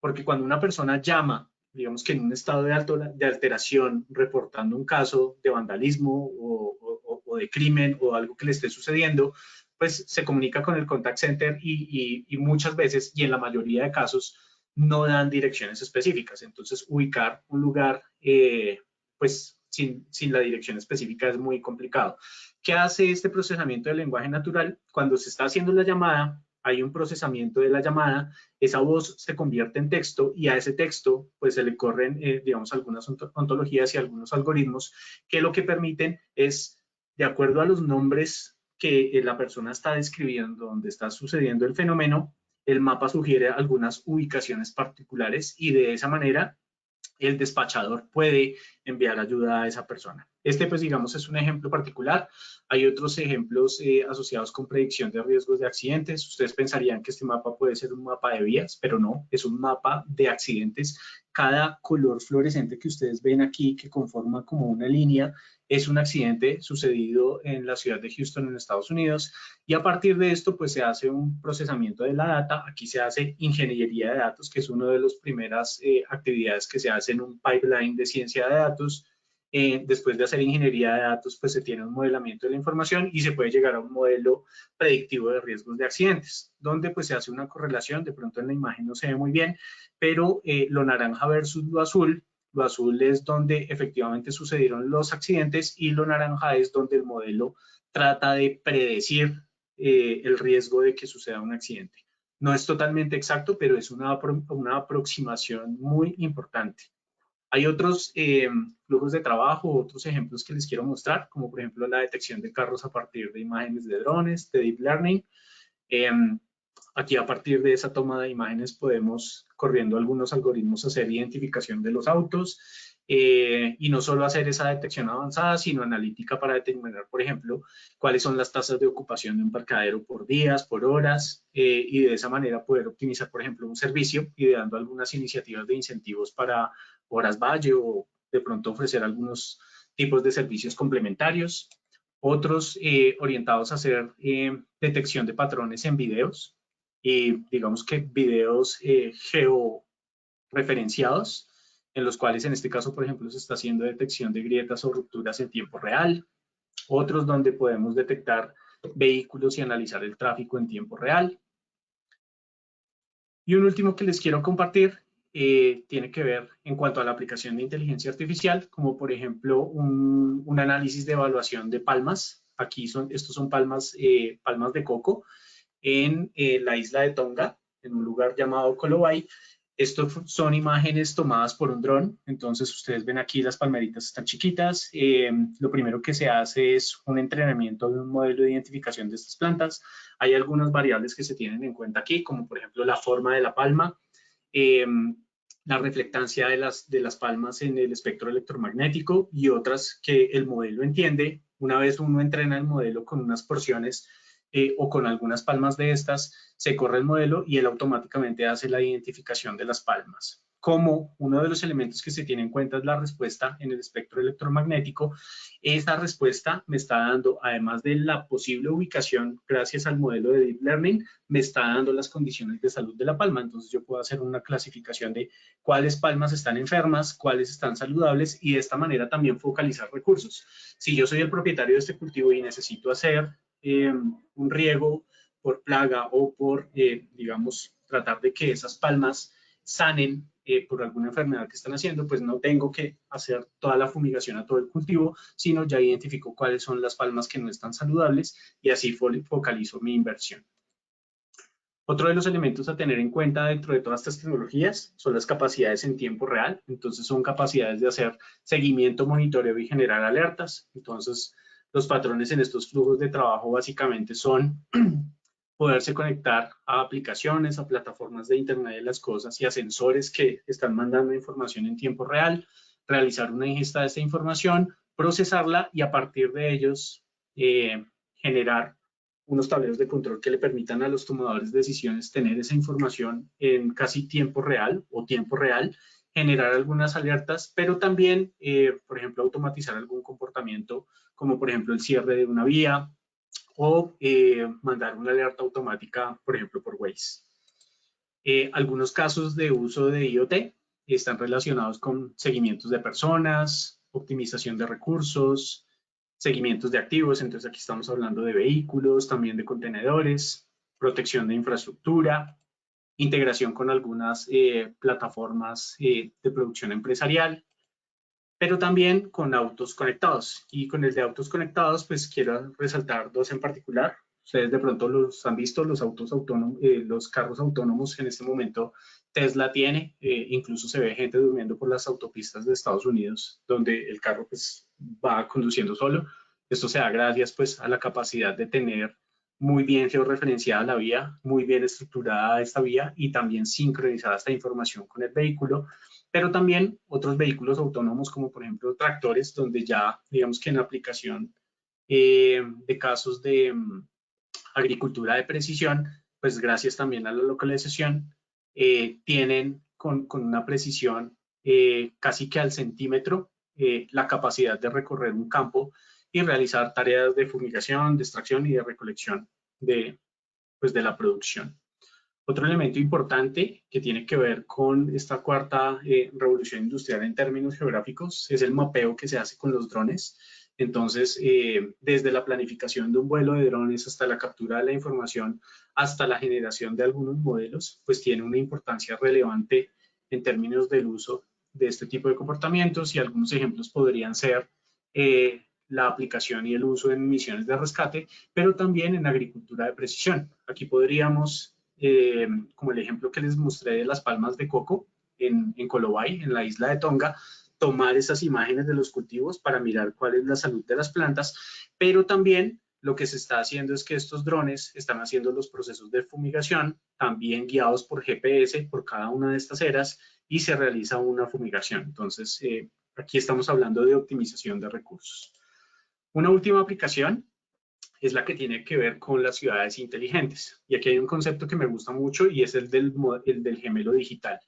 Porque cuando una persona llama digamos que en un estado de alteración, reportando un caso de vandalismo o de crimen o algo que le esté sucediendo, pues se comunica con el contact center y muchas veces, y en la mayoría de casos, no dan direcciones específicas. Entonces, ubicar un lugar, pues sin la dirección específica es muy complicado. ¿Qué hace este procesamiento del lenguaje natural? Cuando se está haciendo la llamada, hay un procesamiento de la llamada, esa voz se convierte en texto y a ese texto pues se le corren, digamos, algunas ontologías y algunos algoritmos que lo que permiten es, de acuerdo a los nombres que la persona está describiendo, donde está sucediendo el fenómeno, el mapa sugiere algunas ubicaciones particulares y de esa manera el despachador puede enviar ayuda a esa persona. Este, pues, digamos, es un ejemplo particular. Hay otros ejemplos asociados con predicción de riesgos de accidentes. Ustedes pensarían que este mapa puede ser un mapa de vías, pero no, es un mapa de accidentes. Cada color fluorescente que ustedes ven aquí, que conforma como una línea, es un accidente sucedido en la ciudad de Houston, en Estados Unidos, y a partir de esto, pues se hace un procesamiento de la data. Aquí se hace ingeniería de datos, que es una de las primeras actividades que se hace en un pipeline de ciencia de datos. Después de hacer ingeniería de datos, pues se tiene un modelamiento de la información y se puede llegar a un modelo predictivo de riesgos de accidentes, donde pues se hace una correlación. De pronto en la imagen no se ve muy bien, pero lo naranja versus lo azul es donde efectivamente sucedieron los accidentes y lo naranja es donde el modelo trata de predecir el riesgo de que suceda un accidente. No es totalmente exacto, pero es una aproximación muy importante. Hay otros flujos de trabajo, otros ejemplos que les quiero mostrar, como por ejemplo la detección de carros a partir de imágenes de drones, de deep learning. Aquí a partir de esa toma de imágenes podemos, corriendo algunos algoritmos, hacer identificación de los autos y no solo hacer esa detección avanzada, sino analítica para determinar, por ejemplo, cuáles son las tasas de ocupación de un parqueadero por días, por horas, y de esa manera poder optimizar, por ejemplo, un servicio, ideando algunas iniciativas de incentivos para horas valle o de pronto ofrecer algunos tipos de servicios complementarios. Otros orientados a hacer detección de patrones en videos, y digamos que videos georreferenciados, en los cuales en este caso, por ejemplo, se está haciendo detección de grietas o rupturas en tiempo real. Otros donde podemos detectar vehículos y analizar el tráfico en tiempo real. Y un último que les quiero compartir tiene que ver en cuanto a la aplicación de inteligencia artificial, como por ejemplo un análisis de evaluación de palmas. Aquí estos son palmas de coco en la isla de Tonga, en un lugar llamado Colobay. Estos son imágenes tomadas por un dron. Entonces ustedes ven aquí las palmeritas están chiquitas. Lo primero que se hace es un entrenamiento de un modelo de identificación de estas plantas. Hay algunas variables que se tienen en cuenta aquí, como por ejemplo la forma de la palma, la reflectancia de las palmas en el espectro electromagnético y otras que el modelo entiende. Una vez uno entrena el modelo con unas porciones o con algunas palmas de estas, se corre el modelo y él automáticamente hace la identificación de las palmas. Como uno de los elementos que se tiene en cuenta es la respuesta en el espectro electromagnético, esa respuesta me está dando, además de la posible ubicación gracias al modelo de Deep Learning, me está dando las condiciones de salud de la palma. Entonces yo puedo hacer una clasificación de cuáles palmas están enfermas, cuáles están saludables y de esta manera también focalizar recursos. Si yo soy el propietario de este cultivo y necesito hacer un riego por plaga o por, digamos, tratar de que esas palmas sanen por alguna enfermedad que están haciendo, pues no tengo que hacer toda la fumigación a todo el cultivo, sino ya identifico cuáles son las palmas que no están saludables y así focalizo mi inversión. Otro de los elementos a tener en cuenta dentro de todas estas tecnologías son las capacidades en tiempo real. Entonces son capacidades de hacer seguimiento, monitoreo y generar alertas. Entonces los patrones en estos flujos de trabajo básicamente son poderse conectar a aplicaciones, a plataformas de Internet de las Cosas y a sensores que están mandando información en tiempo real, realizar una ingesta de esta información, procesarla y a partir de ellos generar unos tableros de control que le permitan a los tomadores de decisiones tener esa información en casi tiempo real o tiempo real, generar algunas alertas, pero también, por ejemplo, automatizar algún comportamiento, como por ejemplo el cierre de una vía o mandar una alerta automática, por ejemplo, por Waze. Algunos casos de uso de IoT. están relacionados con seguimientos de personas, optimización de recursos, seguimientos de activos. Entonces aquí estamos hablando de vehículos, también de contenedores, protección de infraestructura, integración con algunas plataformas de producción empresarial, pero también con autos conectados. Y con el de autos conectados, pues quiero resaltar dos en particular. Ustedes de pronto los han visto, los autos autónomos, los carros autónomos en este momento Tesla tiene, incluso se ve gente durmiendo por las autopistas de Estados Unidos, donde el carro pues va conduciendo solo. Esto se da gracias pues a la capacidad de tener muy bien georreferenciada la vía, muy bien estructurada esta vía y también sincronizada esta información con el vehículo, pero también otros vehículos autónomos como por ejemplo tractores, donde ya digamos que en aplicación de casos de agricultura de precisión, pues gracias también a la localización, tienen con una precisión casi que al centímetro la capacidad de recorrer un campo y realizar tareas de fumigación, de extracción y de recolección pues de la producción. Otro elemento importante que tiene que ver con esta cuarta revolución industrial en términos geográficos es el mapeo que se hace con los drones. Entonces, desde la planificación de un vuelo de drones hasta la captura de la información, hasta la generación de algunos modelos, pues tiene una importancia relevante en términos del uso de este tipo de comportamientos y algunos ejemplos podrían ser la aplicación y el uso en misiones de rescate, pero también en agricultura de precisión. Aquí podríamos como el ejemplo que les mostré de las palmas de coco en Colobay, en la isla de Tonga, tomar esas imágenes de los cultivos para mirar cuál es la salud de las plantas, pero también lo que se está haciendo es que estos drones están haciendo los procesos de fumigación, también guiados por GPS por cada una de estas eras y se realiza una fumigación. Entonces, aquí estamos hablando de optimización de recursos. Una última aplicación es la que tiene que ver con las ciudades inteligentes. Y aquí hay un concepto que me gusta mucho y es el del gemelo digital.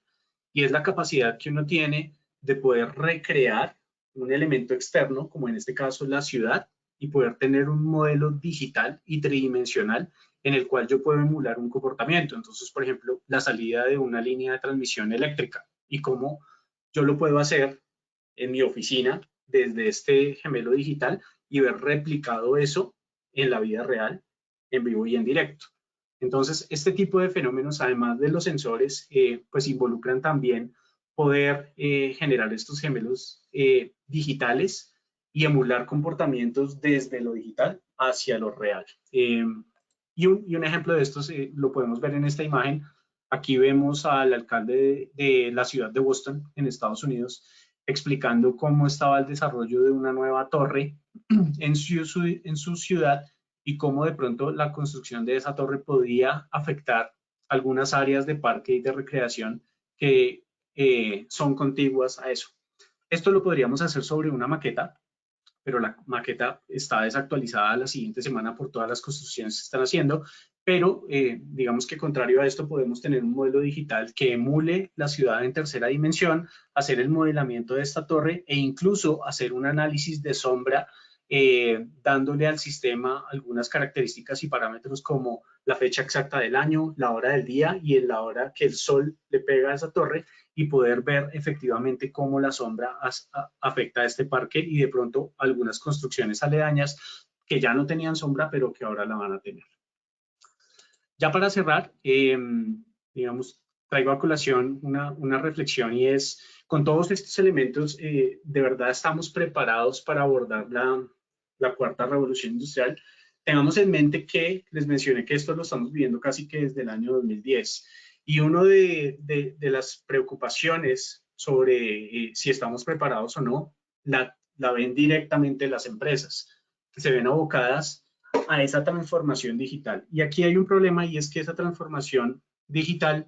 Y es la capacidad que uno tiene de poder recrear un elemento externo, como en este caso la ciudad, y poder tener un modelo digital y tridimensional en el cual yo puedo emular un comportamiento. Entonces, por ejemplo, la salida de una línea de transmisión eléctrica y cómo yo lo puedo hacer en mi oficina desde este gemelo digital y ver replicado eso en la vida real, en vivo y en directo. Entonces, este tipo de fenómenos, además de los sensores, pues involucran también poder generar estos gemelos digitales y emular comportamientos desde lo digital hacia lo real. Y un ejemplo de esto lo podemos ver en esta imagen. Aquí vemos al alcalde de la ciudad de Boston, en Estados Unidos, explicando cómo estaba el desarrollo de una nueva torre en su ciudad y cómo de pronto la construcción de esa torre podía afectar algunas áreas de parque y de recreación que son contiguas a eso. Esto lo podríamos hacer sobre una maqueta, pero la maqueta está desactualizada la siguiente semana por todas las construcciones que se están haciendo, pero digamos que contrario a esto podemos tener un modelo digital que emule la ciudad en tercera dimensión, hacer el modelamiento de esta torre e incluso hacer un análisis de sombra dándole al sistema algunas características y parámetros como la fecha exacta del año, la hora del día y en la hora que el sol le pega a esa torre y poder ver efectivamente cómo la sombra afecta a este parque y de pronto algunas construcciones aledañas que ya no tenían sombra pero que ahora la van a tener. Ya para cerrar, digamos, traigo a colación una reflexión y es, con todos estos elementos, de verdad estamos preparados para abordar la cuarta revolución industrial. Tengamos en mente que les mencioné que esto lo estamos viviendo casi que desde el año 2010. Y una de las preocupaciones sobre si estamos preparados o no, la ven directamente las empresas, que se ven abocadas a esa transformación digital. Y aquí hay un problema y es que esa transformación digital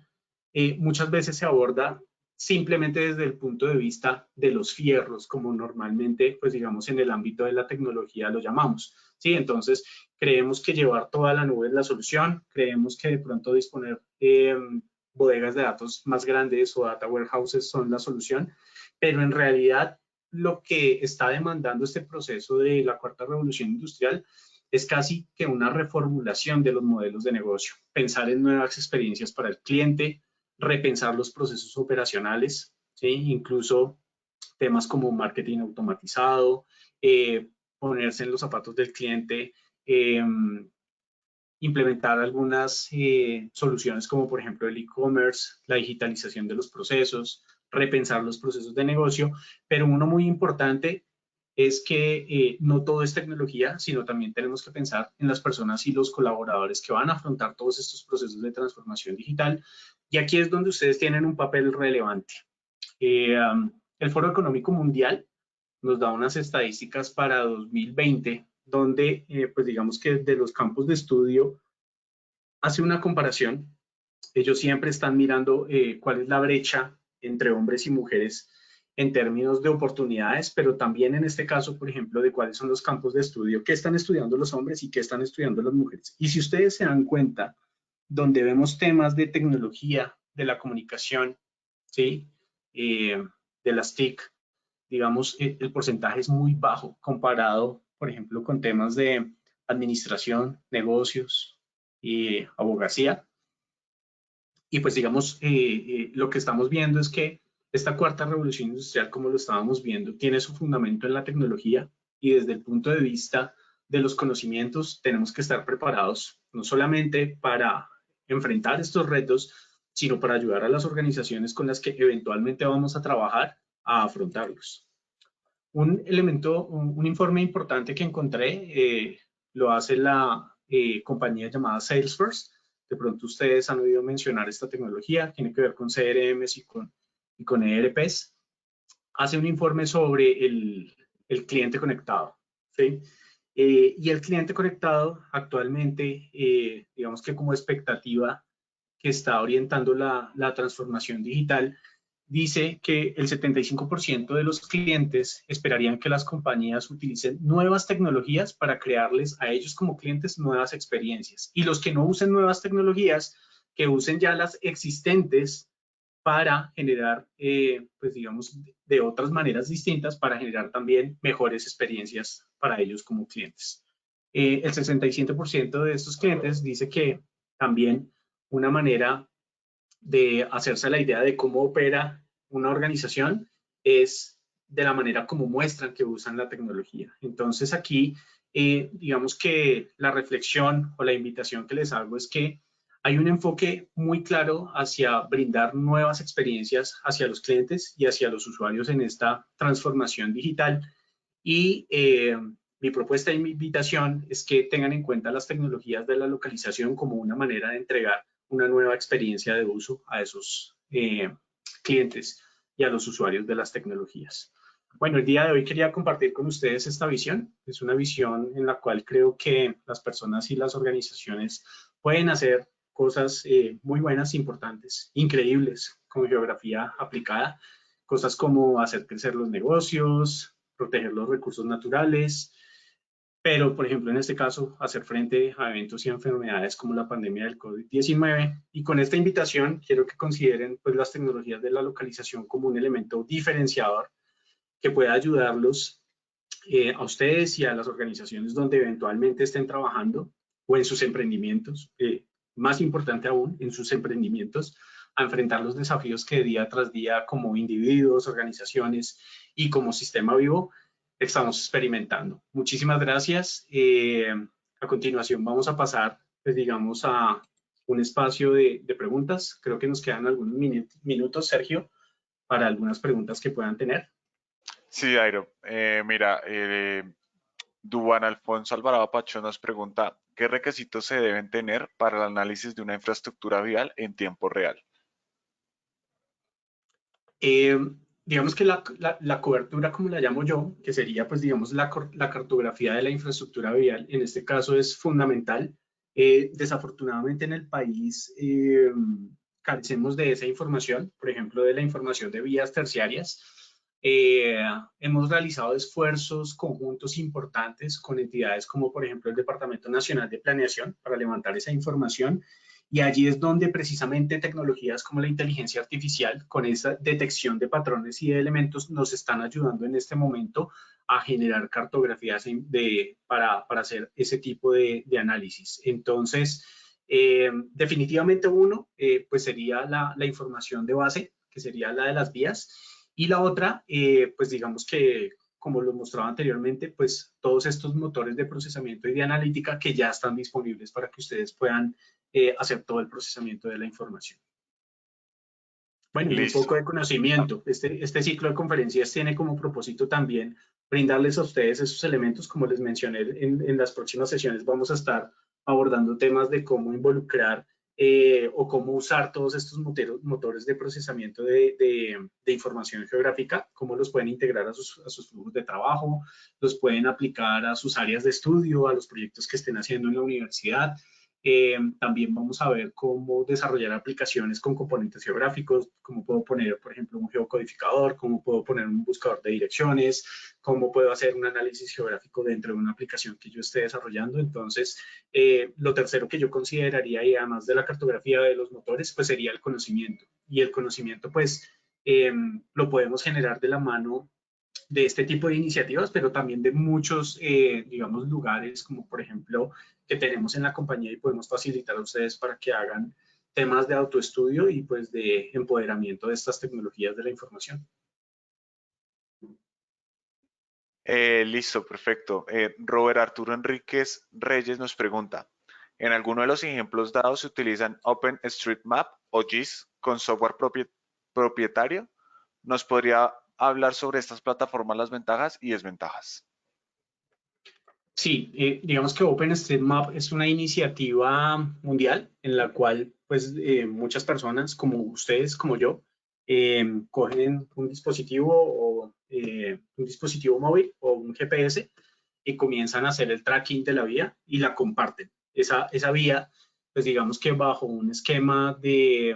muchas veces se aborda simplemente desde el punto de vista de los fierros, como normalmente, pues digamos, en el ámbito de la tecnología lo llamamos. ¿Sí? Entonces, creemos que llevar toda la nube es la solución, creemos que de pronto disponer bodegas de datos más grandes o data warehouses son la solución, pero en realidad lo que está demandando este proceso de la cuarta revolución industrial es casi que una reformulación de los modelos de negocio, pensar en nuevas experiencias para el cliente, repensar los procesos operacionales, ¿sí? Incluso temas como marketing automatizado, ponerse en los zapatos del cliente, implementar algunas soluciones como por ejemplo el e-commerce, la digitalización de los procesos, repensar los procesos de negocio, pero uno muy importante es que no todo es tecnología, sino también tenemos que pensar en las personas y los colaboradores que van a afrontar todos estos procesos de transformación digital. Y aquí es donde ustedes tienen un papel relevante. El Foro Económico Mundial nos da unas estadísticas para 2020, donde pues digamos que de los campos de estudio hace una comparación. Ellos siempre están mirando cuál es la brecha entre hombres y mujeres en términos de oportunidades, pero también en este caso, por ejemplo, de cuáles son los campos de estudio, qué están estudiando los hombres y qué están estudiando las mujeres. Y si ustedes se dan cuenta, donde vemos temas de tecnología, de la comunicación, ¿sí? De las TIC, digamos, el porcentaje es muy bajo comparado, por ejemplo, con temas de administración, negocios y abogacía. Y pues digamos, lo que estamos viendo es que esta cuarta revolución industrial, como lo estábamos viendo, tiene su fundamento en la tecnología y desde el punto de vista de los conocimientos tenemos que estar preparados no solamente para enfrentar estos retos, sino para ayudar a las organizaciones con las que eventualmente vamos a trabajar a afrontarlos. Un informe importante que encontré lo hace la compañía llamada Salesforce. De pronto ustedes han oído mencionar esta tecnología, tiene que ver con CRMs y con ERPs. Hace un informe sobre el cliente conectado, ¿sí? Y el cliente conectado actualmente, digamos que como expectativa que está orientando la transformación digital, dice que el 75% de los clientes esperarían que las compañías utilicen nuevas tecnologías para crearles a ellos como clientes nuevas experiencias. Y los que no usen nuevas tecnologías, que usen ya las existentes para generar, pues digamos, de otras maneras distintas para generar también mejores experiencias para ellos como clientes. El 67% de estos clientes dice que también una manera de hacerse la idea de cómo opera una organización es de la manera como muestran que usan la tecnología. Entonces aquí, digamos que la reflexión o la invitación que les hago es que hay un enfoque muy claro hacia brindar nuevas experiencias hacia los clientes y hacia los usuarios en esta transformación digital. Y mi propuesta y mi invitación es que tengan en cuenta las tecnologías de la localización como una manera de entregar una nueva experiencia de uso a esos clientes y a los usuarios de las tecnologías. Bueno, el día de hoy quería compartir con ustedes esta visión. Es una visión en la cual creo que las personas y las organizaciones pueden hacer cosas muy buenas, importantes, increíbles con geografía aplicada. Cosas como hacer crecer los negocios, proteger los recursos naturales, pero, por ejemplo, en este caso, hacer frente a eventos y enfermedades como la pandemia del COVID-19. Y con esta invitación, quiero que consideren pues, las tecnologías de la localización como un elemento diferenciador que pueda ayudarlos a ustedes y a las organizaciones donde eventualmente estén trabajando o en sus emprendimientos, más importante aún, en sus emprendimientos, a enfrentar los desafíos que día tras día como individuos, organizaciones y como sistema vivo estamos experimentando. Muchísimas gracias. A continuación vamos a pasar, pues digamos, a un espacio de preguntas. Creo que nos quedan algunos minutos, Sergio, para algunas preguntas que puedan tener. Sí, Airo. Mira, Duan Alfonso Alvarado Pacho nos pregunta, ¿qué requisitos se deben tener para el análisis de una infraestructura vial en tiempo real? Eh, digamos que la cobertura, como la llamo yo, que sería, pues, digamos, la cartografía de la infraestructura vial, en este caso es fundamental. Desafortunadamente en el país carecemos de esa información, por ejemplo, de la información de vías terciarias. Eh, Hemos realizado esfuerzos conjuntos importantes con entidades como, por ejemplo, el Departamento Nacional de Planeación para levantar esa información. Y allí es donde precisamente tecnologías como la inteligencia artificial, con esa detección de patrones y de elementos, nos están ayudando en este momento a generar cartografías para hacer ese tipo de análisis. Entonces, definitivamente uno, pues sería la información de base que sería la de las vías. Y la otra, pues digamos que, como lo mostraba anteriormente, pues todos estos motores de procesamiento y de analítica que ya están disponibles para que ustedes puedan hacer todo el procesamiento de la información. Bueno, y un poco Listo. de conocimiento. Este ciclo de conferencias tiene como propósito también brindarles a ustedes esos elementos, como les mencioné, en las próximas sesiones vamos a estar abordando temas de cómo involucrar o cómo usar todos estos motores de procesamiento de información geográfica, cómo los pueden integrar a sus flujos de trabajo, los pueden aplicar a sus áreas de estudio, a los proyectos que estén haciendo en la universidad. También vamos a ver cómo desarrollar aplicaciones con componentes geográficos, cómo puedo poner, por ejemplo, un geocodificador, cómo puedo poner un buscador de direcciones, cómo puedo hacer un análisis geográfico dentro de una aplicación que yo esté desarrollando. Entonces, lo tercero que yo consideraría, y además de la cartografía de los motores, pues sería el conocimiento. Y el conocimiento, pues, lo podemos generar de la mano de este tipo de iniciativas, pero también de muchos, digamos, lugares, como por ejemplo, que tenemos en la compañía y podemos facilitar a ustedes para que hagan temas de autoestudio y pues de empoderamiento de estas tecnologías de la información. Listo, perfecto. Robert Arturo Enríquez Reyes nos pregunta, ¿en alguno de los ejemplos dados se utilizan OpenStreetMap o GIS con software propietario? ¿Nos podría hablar sobre estas plataformas, las ventajas y desventajas? Sí, digamos que OpenStreetMap es una iniciativa mundial en la cual pues muchas personas como ustedes, como yo, cogen un dispositivo o un dispositivo móvil o un GPS y comienzan a hacer el tracking de la vía y la comparten. Esa vía, pues digamos que bajo un esquema de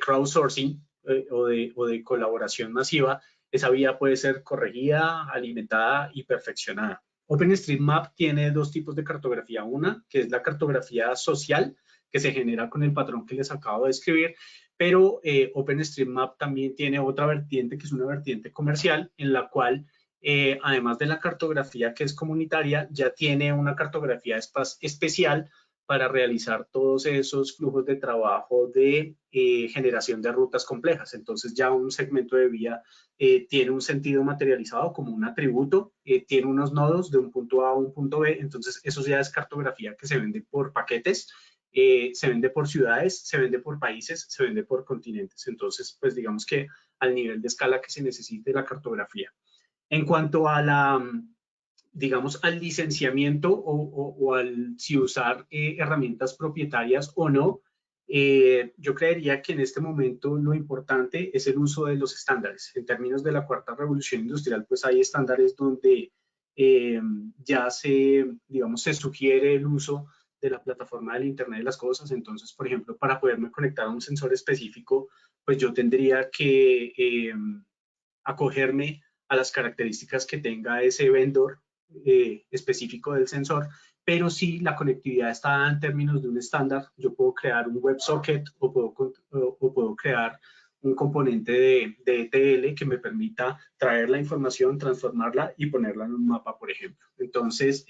crowdsourcing o de colaboración masiva, esa vía puede ser corregida, alimentada y perfeccionada. OpenStreetMap tiene dos tipos de cartografía. Una, que es la cartografía social, que se genera con el patrón que les acabo de escribir, pero OpenStreetMap también tiene otra vertiente, que es una vertiente comercial, en la cual, además de la cartografía que es comunitaria, ya tiene una cartografía especial para realizar todos esos flujos de trabajo de generación de rutas complejas. Entonces ya un segmento de vía tiene un sentido materializado como un atributo, tiene unos nodos de un punto A a un punto B, entonces eso ya es cartografía que se vende por paquetes, se vende por ciudades, se vende por países, se vende por continentes. Entonces, pues digamos que al nivel de escala que se necesite la cartografía. En cuanto a la, digamos, al licenciamiento o al si usar herramientas propietarias o no, yo creería que en este momento lo importante es el uso de los estándares. En términos de la cuarta revolución industrial, pues hay estándares donde ya se, digamos, se sugiere el uso de la plataforma del Internet de las Cosas. Entonces, por ejemplo, para poderme conectar a un sensor específico, pues yo tendría que acogerme a las características que tenga ese vendor específico del sensor, pero si la conectividad está en términos de un estándar, yo puedo crear un WebSocket o puedo crear un componente de ETL que me permita traer la información, transformarla y ponerla en un mapa, por ejemplo. Entonces,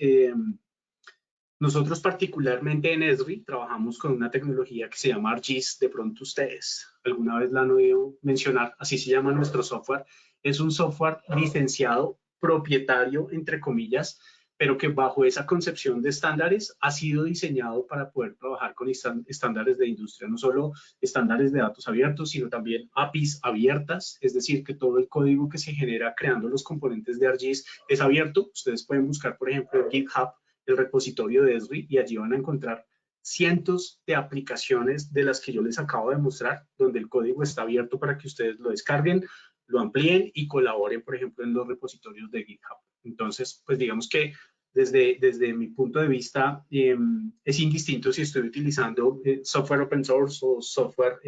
nosotros particularmente en Esri trabajamos con una tecnología que se llama ArcGIS. De pronto ustedes alguna vez la han oído mencionar, así se llama nuestro software. Es un software licenciado, propietario, entre comillas, pero que bajo esa concepción de estándares ha sido diseñado para poder trabajar con estándares de industria, no solo estándares de datos abiertos, sino también APIs abiertas, es decir, que todo el código que se genera creando los componentes de ArcGIS es abierto. Ustedes pueden buscar, por ejemplo, GitHub, el repositorio de Esri, y allí van a encontrar cientos de aplicaciones de las que yo les acabo de mostrar, donde el código está abierto para que ustedes lo descarguen, lo amplíen y colaboren, por ejemplo, en los repositorios de GitHub. Entonces, pues digamos que desde mi punto de vista, es indistinto si estoy utilizando software open source o software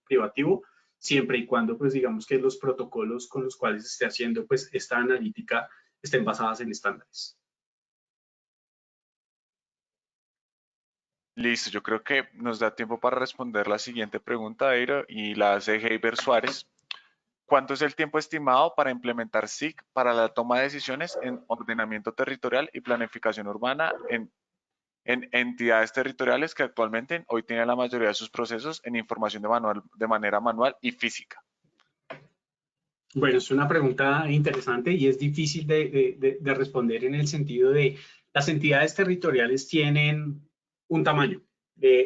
privativo, siempre y cuando, pues digamos que los protocolos con los cuales esté haciendo, pues esta analítica estén basadas en estándares. Listo, yo creo que nos da tiempo para responder la siguiente pregunta, Eiro, y la hace Heiber Suárez. ¿Cuánto es el tiempo estimado para implementar SIG para la toma de decisiones en ordenamiento territorial y planificación urbana en entidades territoriales que actualmente hoy tienen la mayoría de sus procesos en información de manera manual y física? Bueno, es una pregunta interesante y es difícil de responder en el sentido de las entidades territoriales tienen un tamaño.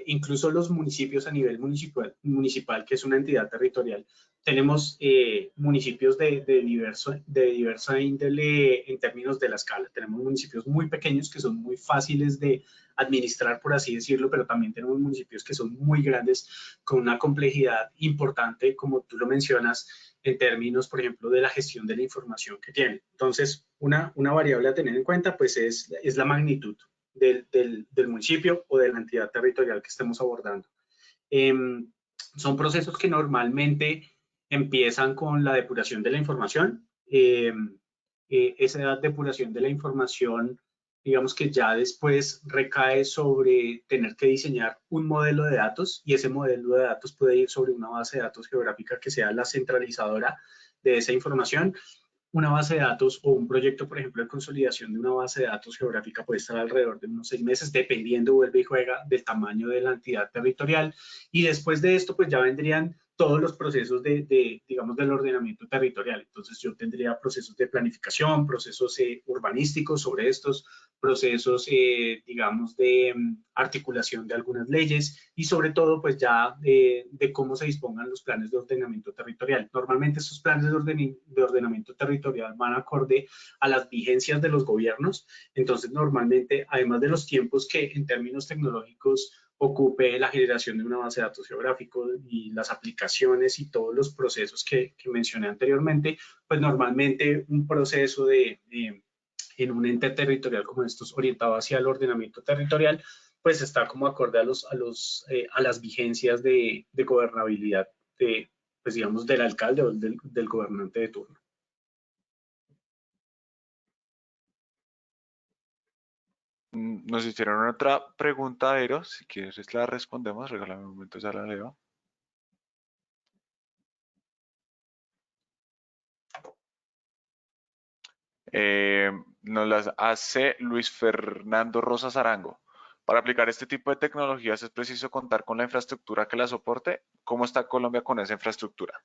Incluso los municipios a nivel municipal, que es una entidad territorial, tenemos municipios de diversa índole en términos de la escala. Tenemos municipios muy pequeños que son muy fáciles de administrar, por así decirlo, pero también tenemos municipios que son muy grandes con una complejidad importante, como tú lo mencionas, en términos, por ejemplo, de la gestión de la información que tiene. Entonces, una variable a tener en cuenta, pues, es la magnitud del municipio o de la entidad territorial que estemos abordando. Eh, Son procesos que normalmente empiezan con la depuración de la información. Esa depuración de la información, digamos que ya después recae sobre tener que diseñar un modelo de datos y ese modelo de datos puede ir sobre una base de datos geográfica que sea la centralizadora de esa información. Una base de datos o un proyecto, por ejemplo, de consolidación de una base de datos geográfica puede estar alrededor de unos 6 meses, dependiendo, vuelve y juega, del tamaño de la entidad territorial. Y después de esto, pues ya vendrían todos los procesos digamos, del ordenamiento territorial. Entonces yo tendría procesos de planificación, procesos urbanísticos sobre estos, procesos, digamos, de articulación de algunas leyes y sobre todo, pues ya de cómo se dispongan los planes de ordenamiento territorial. Normalmente estos planes de ordenamiento territorial van acorde a las vigencias de los gobiernos. Entonces, normalmente, además de los tiempos que en términos tecnológicos ocupe la generación de una base de datos geográfico y las aplicaciones y todos los procesos que mencioné anteriormente, pues normalmente un proceso en un ente territorial como estos orientado hacia el ordenamiento territorial, pues está como acorde a las vigencias de gobernabilidad pues digamos, del alcalde o del gobernante de turno. Nos hicieron otra pregunta, Eero. Si quieres la respondemos, regálame un momento, ya la leo. Eh, Nos las hace Luis Fernando Rosas Arango. Para aplicar este tipo de tecnologías es preciso contar con la infraestructura que la soporte. ¿Cómo está Colombia con esa infraestructura?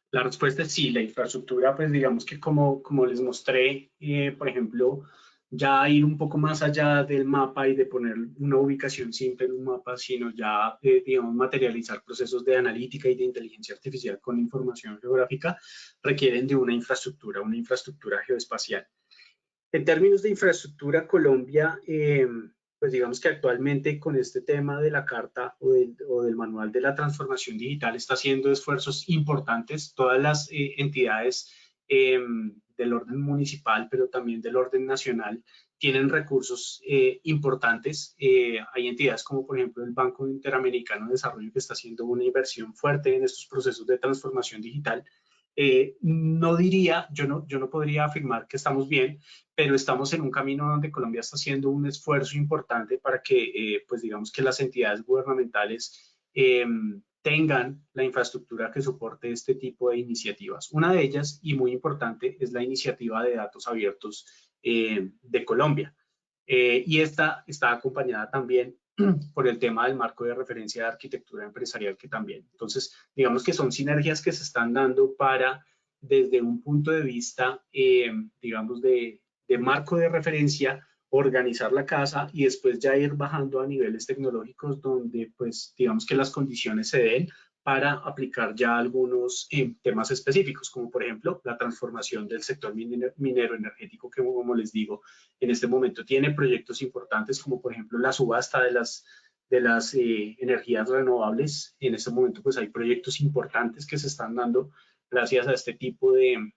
La respuesta es sí, la infraestructura, pues digamos que como les mostré, por ejemplo, ya ir un poco más allá del mapa y de poner una ubicación simple en un mapa, sino ya, digamos, materializar procesos de analítica y de inteligencia artificial con información geográfica, requieren de una infraestructura geoespacial. En términos de infraestructura, Colombia, pues digamos que actualmente con este tema de la carta o del manual de la transformación digital está haciendo esfuerzos importantes. Todas las entidades del orden municipal, pero también del orden nacional, tienen recursos importantes. Hay entidades como por ejemplo el Banco Interamericano de Desarrollo que está haciendo una inversión fuerte en estos procesos de transformación digital. No diría, yo no podría afirmar que estamos bien, pero estamos en un camino donde Colombia está haciendo un esfuerzo importante para que, pues digamos que las entidades gubernamentales tengan la infraestructura que soporte este tipo de iniciativas. Una de ellas, y muy importante, es la iniciativa de datos abiertos de Colombia. Y esta está acompañada también por el tema del marco de referencia de arquitectura empresarial que también. Entonces, digamos que son sinergias que se están dando para, desde un punto de vista, digamos, de marco de referencia, organizar la casa y después ya ir bajando a niveles tecnológicos donde, pues, digamos que las condiciones se den para aplicar ya algunos temas específicos, como por ejemplo la transformación del sector minero energético, que como les digo, en este momento tiene proyectos importantes, como por ejemplo la subasta de las energías renovables. En este momento pues hay proyectos importantes que se están dando gracias a este tipo de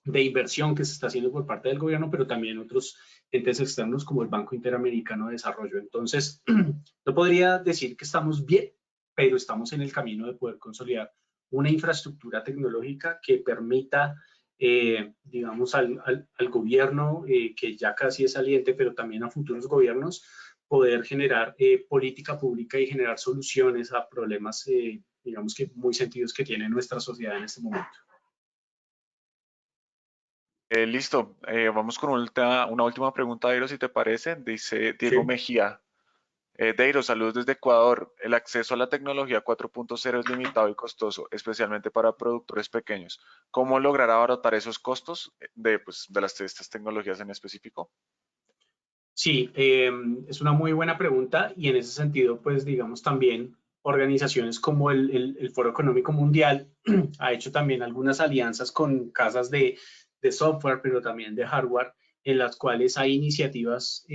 inversión que se está haciendo por parte del gobierno, pero también otros entes externos como el Banco Interamericano de Desarrollo. Entonces, no podría decir que estamos bien, pero estamos en el camino de poder consolidar una infraestructura tecnológica que permita, digamos, al gobierno, que ya casi es saliente, pero también a futuros gobiernos, poder generar política pública y generar soluciones a problemas, digamos que muy sentidos que tiene nuestra sociedad en este momento. Listo. Vamos con una última pregunta, Eero, si te parece. Dice Diego ¿Sí? Mejía. Deiro, saludos desde Ecuador. El acceso a la tecnología 4.0 es limitado y costoso, especialmente para productores pequeños. ¿Cómo lograr abaratar esos costos de estas tecnologías en específico? Sí, es una muy buena pregunta y en ese sentido, pues digamos también organizaciones como el Foro Económico Mundial ha hecho también algunas alianzas con casas de software, pero también de hardware, en las cuales hay iniciativas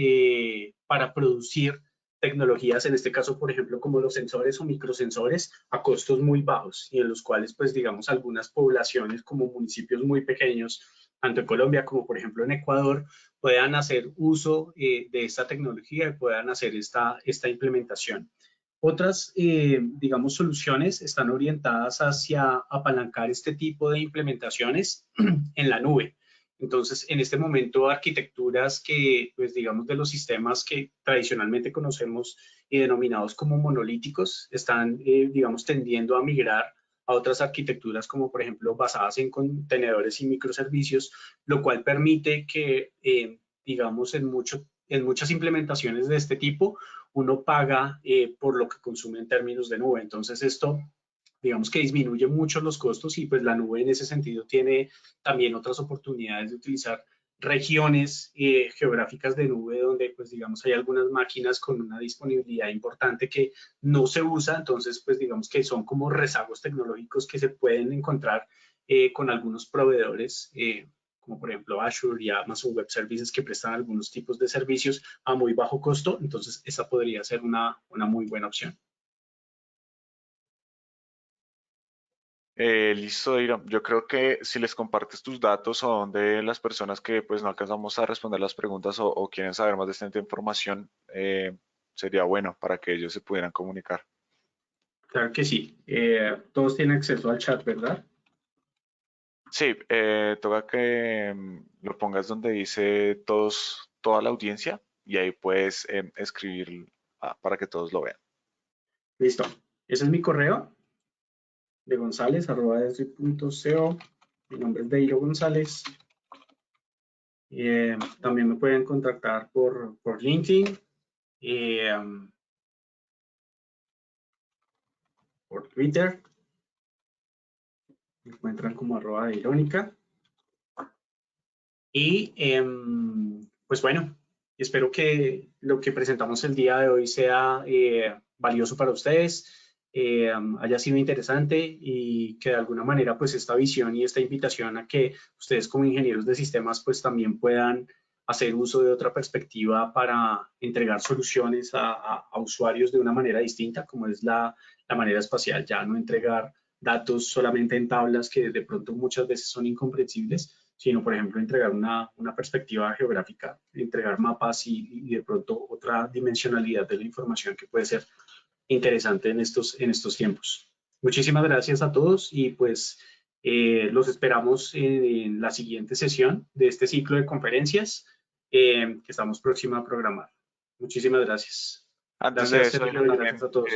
para producir tecnologías, en este caso, por ejemplo, como los sensores o microsensores a costos muy bajos y en los cuales, pues digamos, algunas poblaciones como municipios muy pequeños, tanto en Colombia como por ejemplo en Ecuador, puedan hacer uso de esta tecnología y puedan hacer esta implementación. Otras, digamos, soluciones están orientadas hacia apalancar este tipo de implementaciones en la nube. Entonces, en este momento, arquitecturas que, pues, digamos, de los sistemas que tradicionalmente conocemos y denominados como monolíticos, están, digamos, tendiendo a migrar a otras arquitecturas como, por ejemplo, basadas en contenedores y microservicios, lo cual permite que, digamos, en muchas implementaciones de este tipo, uno paga por lo que consume en términos de nube. Entonces, esto, digamos que disminuye mucho los costos y pues la nube en ese sentido tiene también otras oportunidades de utilizar regiones geográficas de nube donde pues digamos hay algunas máquinas con una disponibilidad importante que no se usa, entonces pues digamos que son como rezagos tecnológicos que se pueden encontrar con algunos proveedores como por ejemplo Azure y Amazon Web Services que prestan algunos tipos de servicios a muy bajo costo, entonces esa podría ser una muy buena opción. Listo, Deiro. Yo creo que si les compartes tus datos o donde las personas que pues no alcanzamos a responder las preguntas o quieren saber más de esta información, sería bueno para que ellos se pudieran comunicar. Claro que sí. Todos tienen acceso al chat, ¿verdad? Sí, toca que lo pongas donde dice todos, toda la audiencia y ahí puedes escribir para que todos lo vean. Listo. Ese es mi correo de González, @esri.co. Mi nombre es Deiro González. También me pueden contactar por LinkedIn, eh, por Twitter. Me encuentran como @deirónica. Y pues bueno, espero que lo que presentamos el día de hoy sea valioso para ustedes, haya sido interesante y que de alguna manera pues esta visión y esta invitación a que ustedes como ingenieros de sistemas pues también puedan hacer uso de otra perspectiva para entregar soluciones a usuarios de una manera distinta, como es la manera espacial, ya no entregar datos solamente en tablas que de pronto muchas veces son incomprensibles, sino, por ejemplo, entregar una perspectiva geográfica, entregar mapas y de pronto otra dimensionalidad de la información que puede ser interesante en estos tiempos. Muchísimas gracias a todos y pues los esperamos en la siguiente sesión de este ciclo de conferencias que estamos próxima a programar. Muchísimas gracias. Antes de Gracias, eso, Sergio, y gracias también a todos.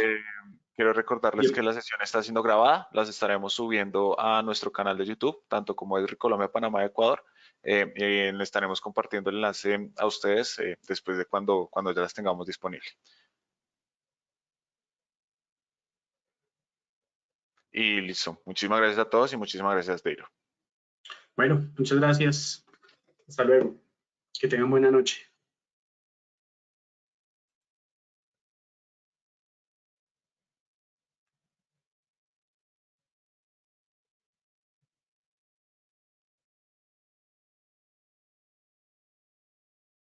quiero recordarles que Bien. la sesión está siendo grabada, las estaremos subiendo a nuestro canal de YouTube, tanto como es Colombia, Panamá, Ecuador. Le estaremos compartiendo el enlace a ustedes después de cuando ya las tengamos disponibles. Y listo. Muchísimas gracias a todos y muchísimas gracias, Deiro. Bueno, muchas gracias. Hasta luego. Que tengan buena noche.